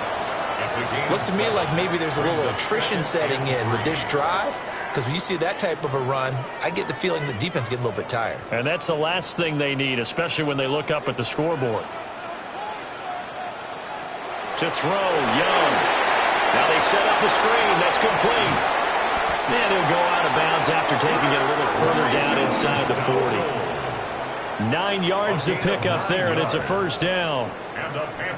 Looks to me like maybe there's a little attrition setting in with this drive. Because when you see that type of a run, I get the feeling the defense getting a little bit tired.
And that's the last thing they need, especially when they look up at the scoreboard. To throw, Young. Now they set up the screen. That's complete. And he'll go out of bounds after taking it a little further down inside the 40. 9 yards to pick up there, and it's a first down.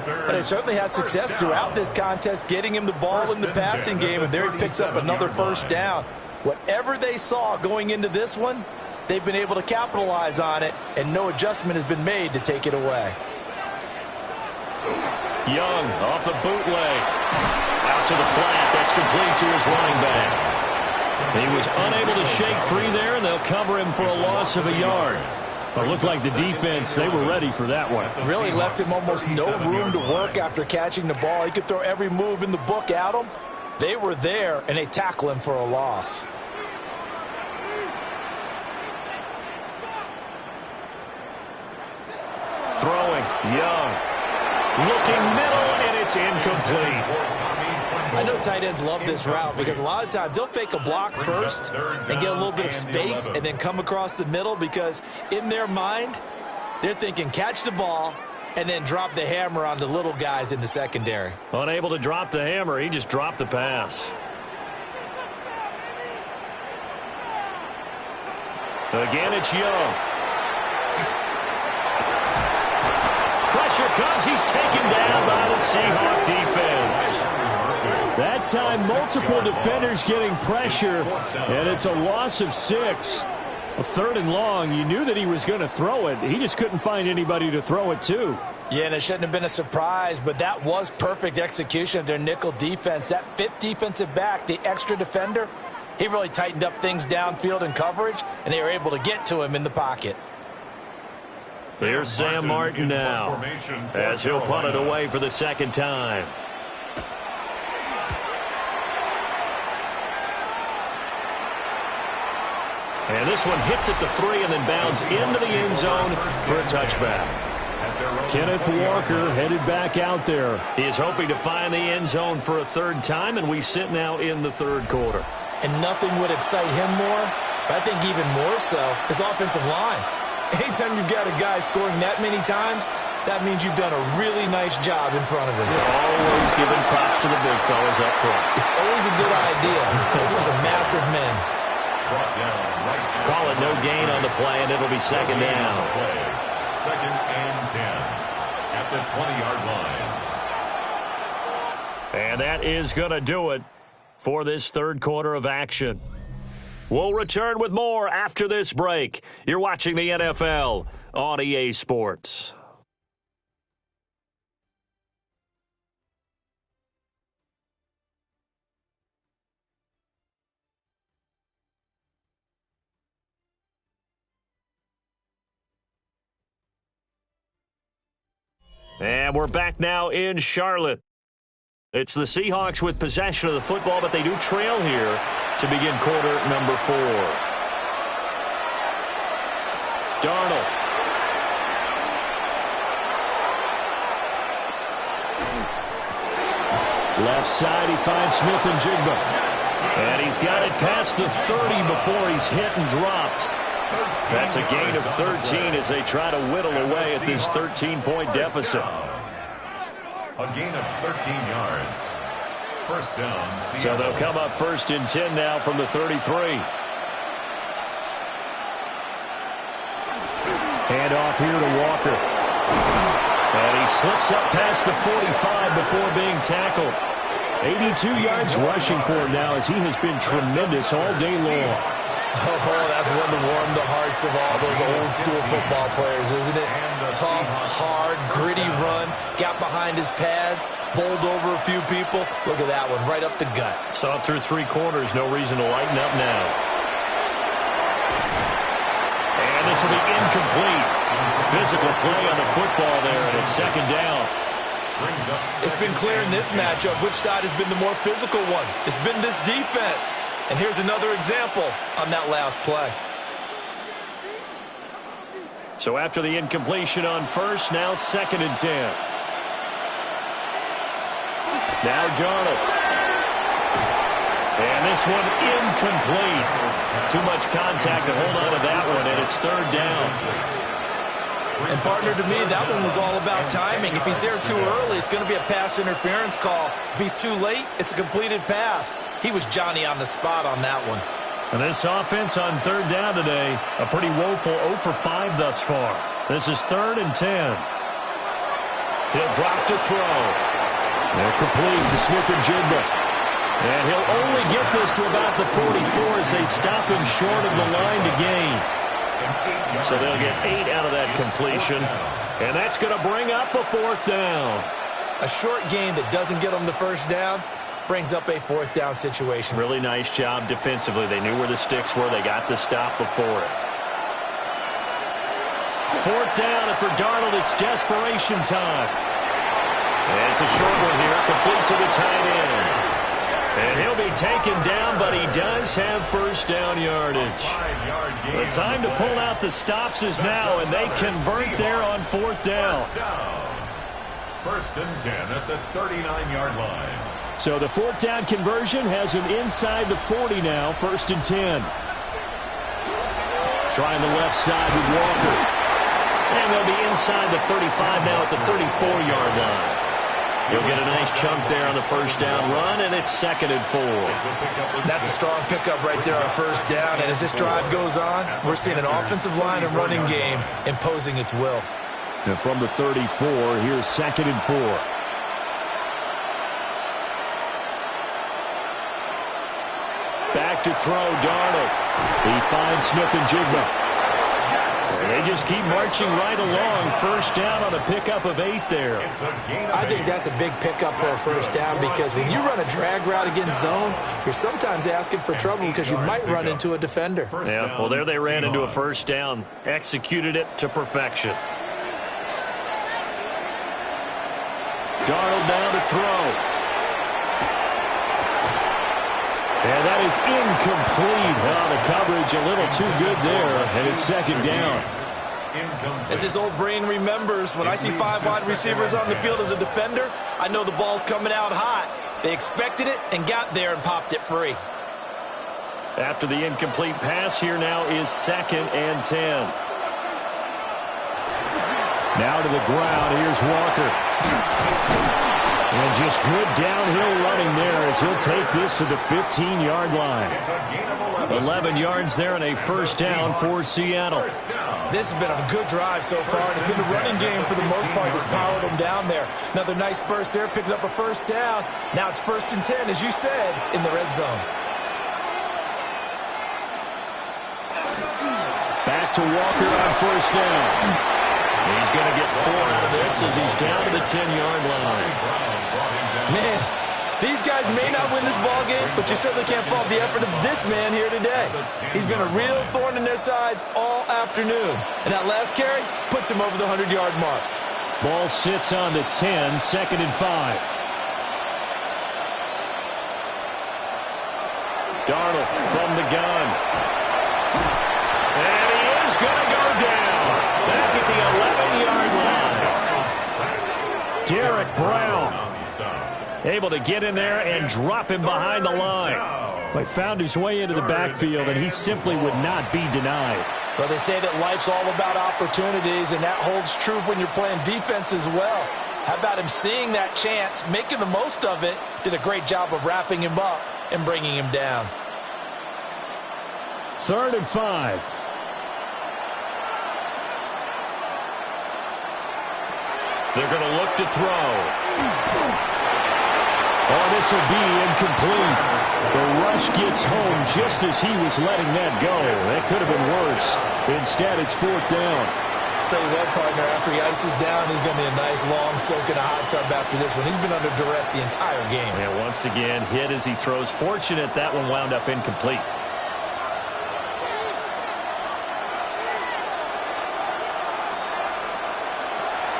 But they certainly had success throughout this contest, getting him the ball in the passing game, and there he picks up another first down. Whatever they saw going into this one, they've been able to capitalize on it, and no adjustment has been made to take it away.
Young off the bootleg. Out to the flat. That's complete to his running back. He was unable to shake free there, and they'll cover him for a loss of a yard. But it looked like the defense, they were ready for that one.
Really left him almost no room to work after catching the ball. He could throw every move in the book at him. They were there, and they tackle him for a loss.
Throwing, Young. Looking middle, and it's incomplete.
I know tight ends love this route because a lot of times they'll fake a block first and get a little bit of space and then come across the middle, because in their mind, they're thinking catch the ball and then drop the hammer on the little guys in the secondary.
Unable to drop the hammer, he just dropped the pass. Again, it's Young. Pressure comes. He's taken down by the Seahawks defense. That time, multiple defenders getting pressure, and it's a loss of 6. A 3rd and long. You knew that he was going to throw it. He just couldn't find anybody to throw it to.
Yeah, and it shouldn't have been a surprise, but that was perfect execution of their nickel defense. That 5th defensive back, the extra defender, he really tightened up things downfield in coverage, and they were able to get to him in the pocket.
Here's Sam Martin now, as he'll punt it away for the 2nd time. And this one hits at the 3 and then bounds into the end zone for a touchback. Kenneth Walker headed back out there. He is hoping to find the end zone for a 3rd time, and we sit now in the 3rd quarter.
And nothing would excite him more, but I think even more so, his offensive line. Anytime you've got a guy scoring that many times, that means you've done a really nice job in front of him.
Always giving props to the big fellas up front.
It's always a good idea. Those are some massive men.
Call it no gain on the play, and it'll be 2nd down.
2nd and 10 at the 20-yard line.
And that is going to do it for this 3rd quarter of action. We'll return with more after this break. You're watching the NFL on EA Sports. And we're back now in Charlotte. It's the Seahawks with possession of the football, but they do trail here to begin quarter number 4. Darnold. Left side, he finds Smith and Jigba. And he's got it past the 30 before he's hit and dropped. That's a gain of 13 as they try to whittle away at this 13-point deficit.
A gain of 13 yards. First down, Seattle.
So they'll come up 1st and 10 now from the 33. Hand off here to Walker. And he slips up past the 45 before being tackled. 82 yards rushing for him now as he has been tremendous all day long.
Oh, that's one to warm the hearts of all those old-school football players, isn't it? Tough, hard, gritty run, got behind his pads, bowled over a few people. Look at that one, right up the gut.
Saw it through 3 quarters, no reason to lighten up now. And this will be incomplete. Physical play on the football there, and it's 2nd down.
It's been clear in this matchup which side has been the more physical one. It's been this defense. And here's another example on that last play.
So after the incompletion on 1st, now 2nd and 10. Now Darnold. And this one incomplete. Too much contact to hold on to that one, and it's 3rd down.
And, partner, to me, that one was all about timing. If he's there too early, it's going to be a pass interference call. If he's too late, it's a completed pass. He was Johnny on the spot on that one.
And this offense on 3rd down today, a pretty woeful 0 for 5 thus far. This is 3rd and 10. He'll drop to throw. They're complete to Smith-Njigba. And he'll only get this to about the 44 as they stop him short of the line to gain. So they'll get 8 out of that completion. And that's going to bring up a 4th down.
A short gain that doesn't get them the first down brings up a 4th down situation.
Really nice job defensively. They knew where the sticks were. They got the stop before it. 4th down, and for Darnold, it's desperation time. And it's a short one here, complete to the tight end. And he'll be taken down, but he does have 1st down yardage. The time to pull out the stops is now, and they convert there on 4th down.
1st and 10 at the 39-yard line.
So the 4th down conversion has him inside the 40 now, 1st and 10. Trying the left side with Walker. And they'll be inside the 35 now at the 34-yard line. He'll get a nice chunk there on the 1st down run, and it's 2nd and 4.
That's a strong pickup right there on 1st down, and as this drive goes on, we're seeing an offensive line and running game imposing its will.
And from the 34, here's 2nd and 4. Back to throw, Darnold. He finds Smith-Njigba. They just keep marching right along. 1st down on a pickup of 8 there.
I think that's a big pickup for a 1st down because when you run a drag route against zone, you're sometimes asking for trouble because you might run into a defender.
Yeah, well, there they ran into a 1st down. Executed it to perfection. Darnold down to throw. And that is incomplete. Oh, the coverage a little too good there, and it's 2nd down.
As his old brain remembers, when I see 5 wide receivers on the field as a defender, I know the ball's coming out hot. They expected it and got there and popped it free.
After the incomplete pass, here now is 2nd and 10. Now to the ground. Here's Walker. And just good downhill running there as he'll take this to the 15-yard line. 11 yards there and a 1st down for Seattle.
This has been a good drive so far. It's been the running game for the most part that's powered them down there. Another nice burst there, picking up a 1st down. Now it's 1st and 10, as you said, in the red zone.
Back to Walker on 1st down. He's going to get 4 out of this as he's down to the 10-yard line.
Man, these guys may not win this ball game, but you certainly can't fault the effort of this man here today. He's been a real thorn in their sides all afternoon. And that last carry puts him over the 100-yard mark.
Ball sits on the 10, 2nd and 5. Darnold from the gun. And he is going to go down. Back at the 11-yard line. Derek Brown able to get in there and drop him behind the line. He found his way into the backfield, and he simply would not be denied.
Well, they say that life's all about opportunities, and that holds true when you're playing defense as well. How about him seeing that chance, making the most of it, did a great job of wrapping him up and bringing him down.
3rd and 5. They're going to look to throw. Oh, this will be incomplete. The rush gets home just as he was letting that go. That could have been worse. Instead, it's 4th down.
I'll tell you what, partner, after he ices down, he's going to be a nice long soak in a hot tub after this one. He's been under duress the entire game.
And once again, hit as he throws. Fortunate that one wound up incomplete.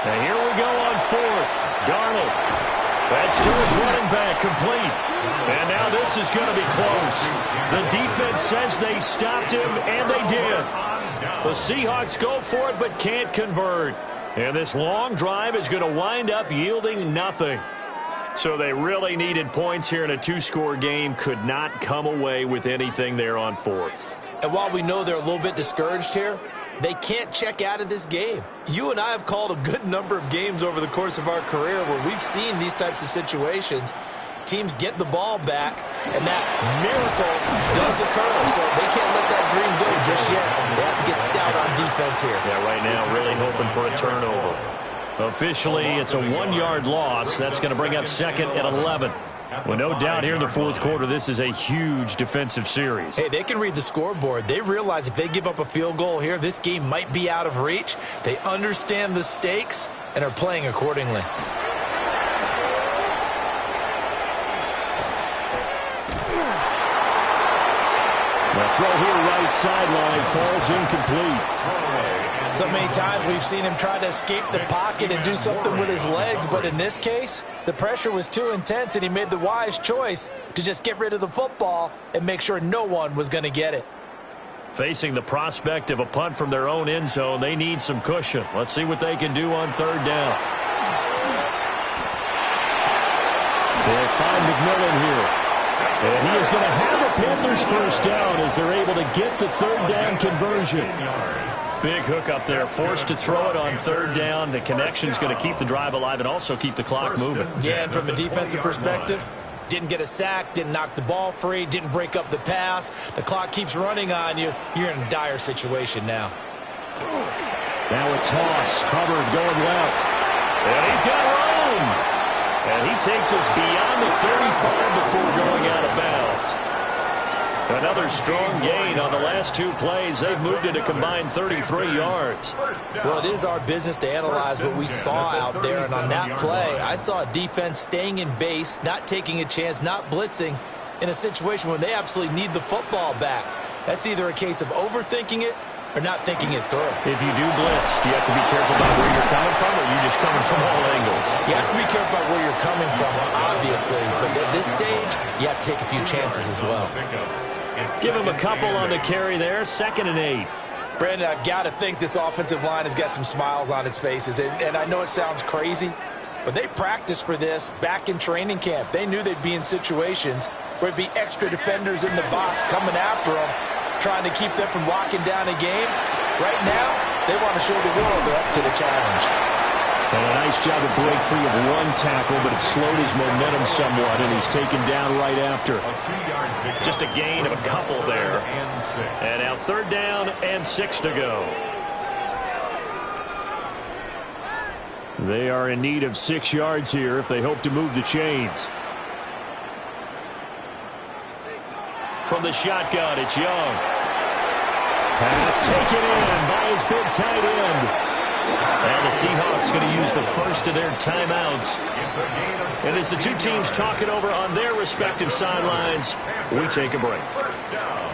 And here we go on 4th. Darnold. That's to his running back, complete. And now this is going to be close. The defense says they stopped him, and they did. The Seahawks go for it, but can't convert. And this long drive is going to wind up yielding nothing. So they really needed points here in a 2-score game. Could not come away with anything there on 4th.
And while we know they're a little bit discouraged here, they can't check out of this game. You and I have called a good number of games over the course of our career where we've seen these types of situations. teams get the ball back, and that miracle does occur. So they can't let that dream go just yet. They have to get stout on defense here.
Yeah, right now really hoping for a turnover. Officially, it's a 1-yard loss. That's going to bring up second and 11. Well, no doubt here in the fourth quarter, this is a huge defensive series.
Hey, they can read the scoreboard. They realize if they give up a field goal here, this game might be out of reach. They understand the stakes and are playing accordingly.
The throw here right sideline falls incomplete.
So many times we've seen him try to escape the pocket and do something with his legs, but in this case, the pressure was too intense and he made the wise choice to just get rid of the football and make sure no one was going to get it.
Facing the prospect of a punt from their own end zone, they need some cushion. Let's see what they can do on third down. They'll find McMillan here. And he is going to have a Panthers first down as they're able to get the third down conversion. Big hook up there, forced to throw it on third down. The connection's going to keep the drive alive and also keep the clock moving.
Yeah, and from a defensive perspective, didn't get a sack, didn't knock the ball free, didn't break up the pass. The clock keeps running on you. You're in a dire situation now.
Now a toss. Hubbard going left. And he's got room. And he takes us beyond the 35 before going out of bounds. Another strong gain on the last two plays. They've moved it a combined 33 yards.
Well, it is our business to analyze what we saw out there. And on that play, I saw a defense staying in base, not taking a chance, not blitzing in a situation when they absolutely need the football back. That's either a case of overthinking it or not thinking it through.
If you do blitz, do you have to be careful about where you're coming from, or are you just coming from all angles?
You have to be careful about where you're coming from, obviously. But at this stage, you have to take a few chances as well.
Give him a couple on the carry there. 2nd and 8.
Brandon, I've got to think this offensive line has got some smiles on its faces. And I know it sounds crazy, but they practiced for this back in training camp. They knew they'd be in situations where it'd be extra defenders in the box coming after them, trying to keep them from locking down a game. Right now, they want to show the world they're up to the challenge.
And a nice job to break free of one tackle, but it slowed his momentum somewhat, and he's taken down right after. Just a gain of a couple there. And now 3rd down and 6 to go. They are in need of 6 yards here if they hope to move the chains. From the shotgun, it's Young. Pass taken in by his big tight end. And the Seahawks going to use the first of their timeouts. And as the two teams talk it over on their respective sidelines, we take a break.
First down.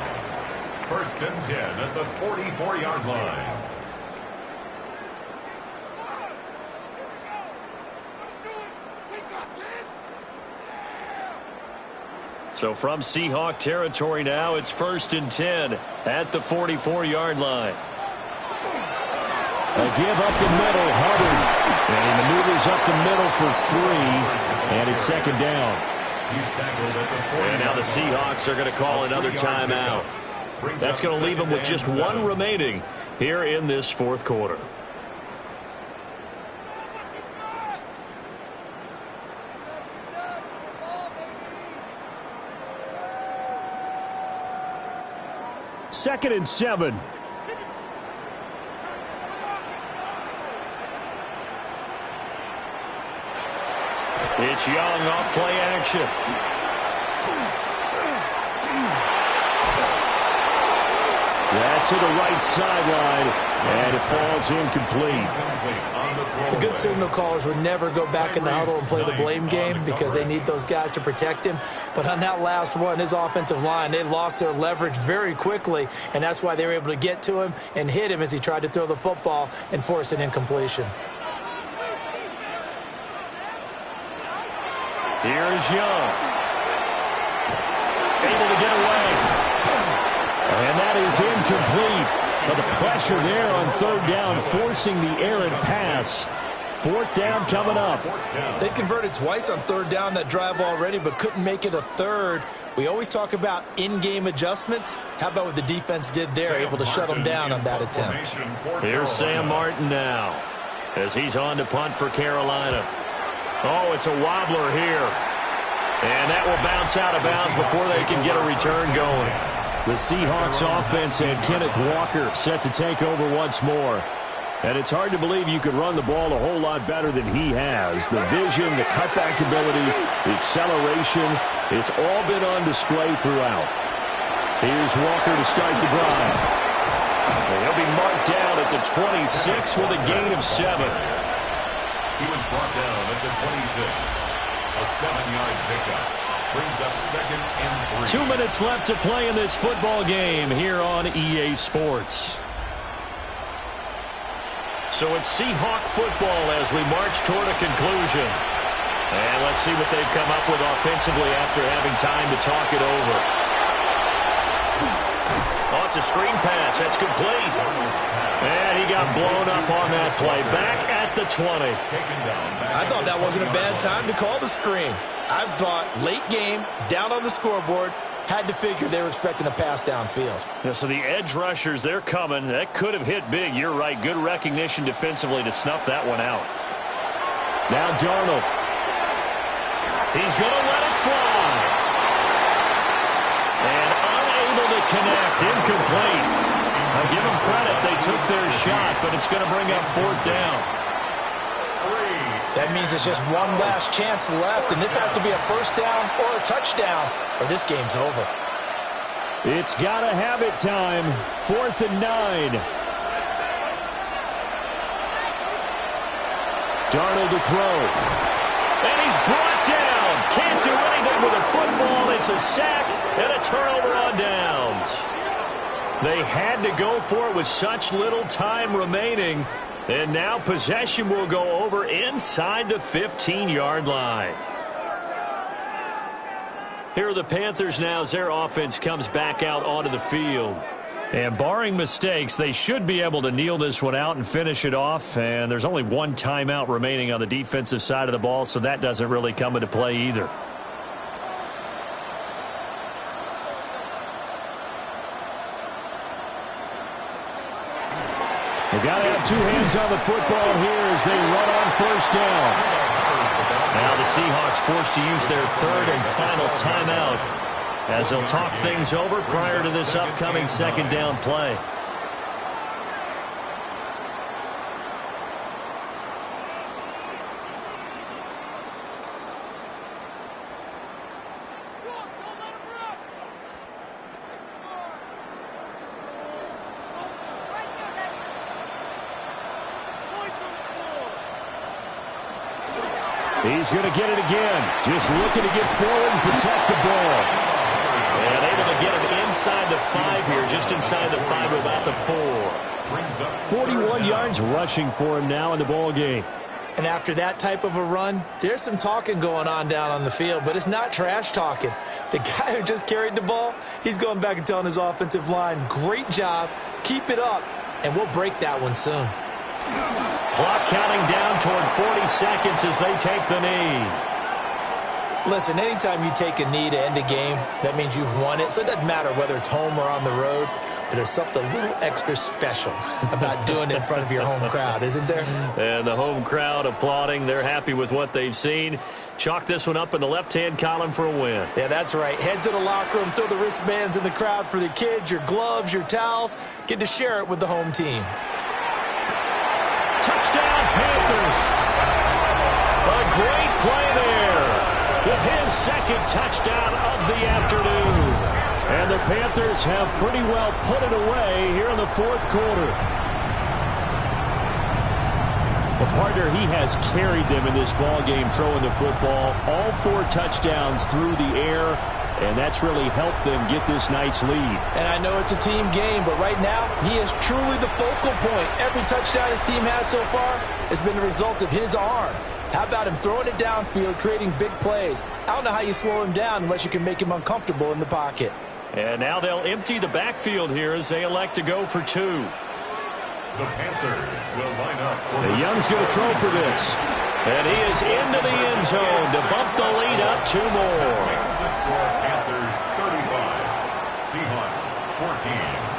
1st and 10 at the 44-yard line.
So from Seahawk territory now, it's 1st and 10 at the 44-yard line. A give up the middle, Hubbard. And he maneuvers up the middle for 3. And it's 2nd down. And now the Seahawks are going to call another timeout. That's going to leave them with just 1 remaining here in this 4th quarter. Second and 7. It's Young off play action. That's to the right sideline, and it falls incomplete.
The good signal callers would never go back in the huddle and play the blame game because they need those guys to protect him. But on that last one, his offensive line, they lost their leverage very quickly, and that's why they were able to get to him and hit him as he tried to throw the football and force an incompletion.
Here's Young. Able to get away. And that is incomplete. But the pressure there on 3rd down, forcing the errant pass. 4th down coming up.
They converted twice on 3rd down that drive already, but couldn't make it a 3rd. We always talk about in-game adjustments. How about what the defense did there, able to shut them down on that attempt.
Here's Sam Martin now as he's on to punt for Carolina. Oh, it's a wobbler here. And that will bounce out of bounds before they can get a return going. The Seahawks offense had Kenneth Walker set to take over once more. And it's hard to believe you could run the ball a whole lot better than he has. The vision, the cutback ability, the acceleration, it's all been on display throughout. Here's Walker to start the drive. And he'll be marked down at the 26 with a gain of 7.
He was brought down at the 26. A 7-yard pickup. Brings up 2nd and 3.
2 minutes left to play in this football game here on EA Sports. So it's Seahawk football as we march toward a conclusion. And let's see what they've come up with offensively after having time to talk it over. Oh, it's a screen pass. That's complete. And he got blown up on that play. Back at the 20.
I thought that wasn't a bad time to call the screen. I thought late game, down on the scoreboard, had to figure they were expecting a pass downfield.
Yeah, so the edge rushers, they're coming. That could have hit big. You're right. Good recognition defensively to snuff that one out. Now Darnold. He's going to let it fly. And unable to connect. Incomplete. I'll give them credit. They took their shot, but it's going to bring up 4th down.
That means it's just one last chance left, and this has to be a first down or a touchdown, or this game's over.
It's got to have it time. 4th and 9. Darnold to throw. And he's brought down. Can't do anything with a football. It's a sack and a turnover on downs. They had to go for it with such little time remaining. And now possession will go over inside the 15-yard line. Here are the Panthers now as their offense comes back out onto the field. And barring mistakes, they should be able to kneel this one out and finish it off. And there's only one timeout remaining on the defensive side of the ball, so that doesn't really come into play either. They've got to have two hands on the football here as they run on first down. Now the Seahawks forced to use their 3rd and final timeout as they'll talk things over prior to this upcoming 2nd down play. He's going to get it again. Just looking to get forward and protect the ball. And able to get him inside the 5 here, just inside the 5 about the 4. 41 yards rushing for him now in the ball game.
And after that type of a run, there's some talking going on down on the field, but it's not trash talking. The guy who just carried the ball, he's going back and telling his offensive line, great job, keep it up, and we'll break that one soon.
Clock counting down toward 40 seconds as they take the knee.
Listen, anytime you take a knee to end a game, that means you've won it. So it doesn't matter whether it's home or on the road. But there's something a little extra special about doing it in front of your home crowd, isn't there?
And the home crowd applauding. They're happy with what they've seen. Chalk this one up in the left-hand column for a win.
Yeah, that's right. Head to the locker room, throw the wristbands in the crowd for the kids, your gloves, your towels. Get to share it with the home team.
Touchdown, Panthers. A great play there with his 2nd touchdown of the afternoon. And the Panthers have pretty well put it away here in the 4th quarter. The partner, he has carried them in this ball game throwing the football. All 4 touchdowns through the air. And that's really helped them get this nice lead.
And I know it's a team game, but right now, he is truly the focal point. Every touchdown his team has so far has been the result of his arm. How about him throwing it downfield, creating big plays? I don't know how you slow him down unless you can make him uncomfortable in the pocket.
And now they'll empty the backfield here as they elect to go for 2.
The Panthers will line up.
The Young's going to throw for this. And he is into the end zone to bump the lead up 2 more.
Makes the score Panthers 35, Seahawks 14.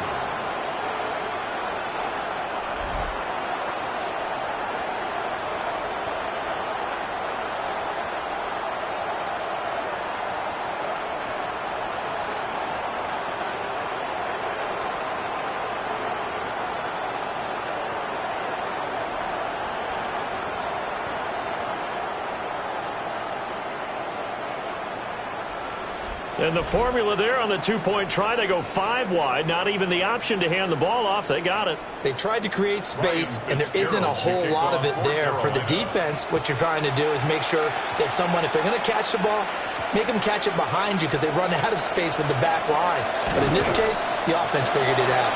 And the formula there on the two-point try, they go 5 wide. Not even the option to hand the ball off. They got it.
They tried to create space, and there isn't a whole lot of it there. For the defense, what you're trying to do is make sure that someone, if they're going to catch the ball, make them catch it behind you because they run out of space with the back line. But in this case, the offense figured it out.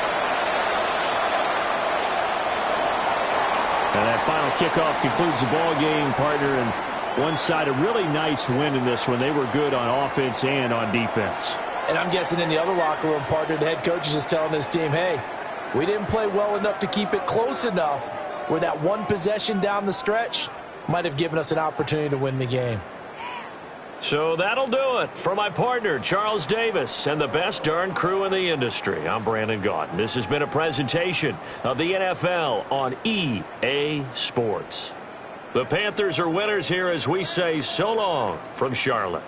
And that final kickoff concludes the ball game, partner. And one side, a really nice win in this one. They were good on offense and on defense.
And I'm guessing in the other locker room, partner, the head coach is just telling his team, hey, we didn't play well enough to keep it close enough where that one possession down the stretch might have given us an opportunity to win the game.
So that'll do it for my partner, Charles Davis, and the best darn crew in the industry. I'm Brandon Gaudin. This has been a presentation of the NFL on EA Sports. The Panthers are winners here as we say so long from Charlotte.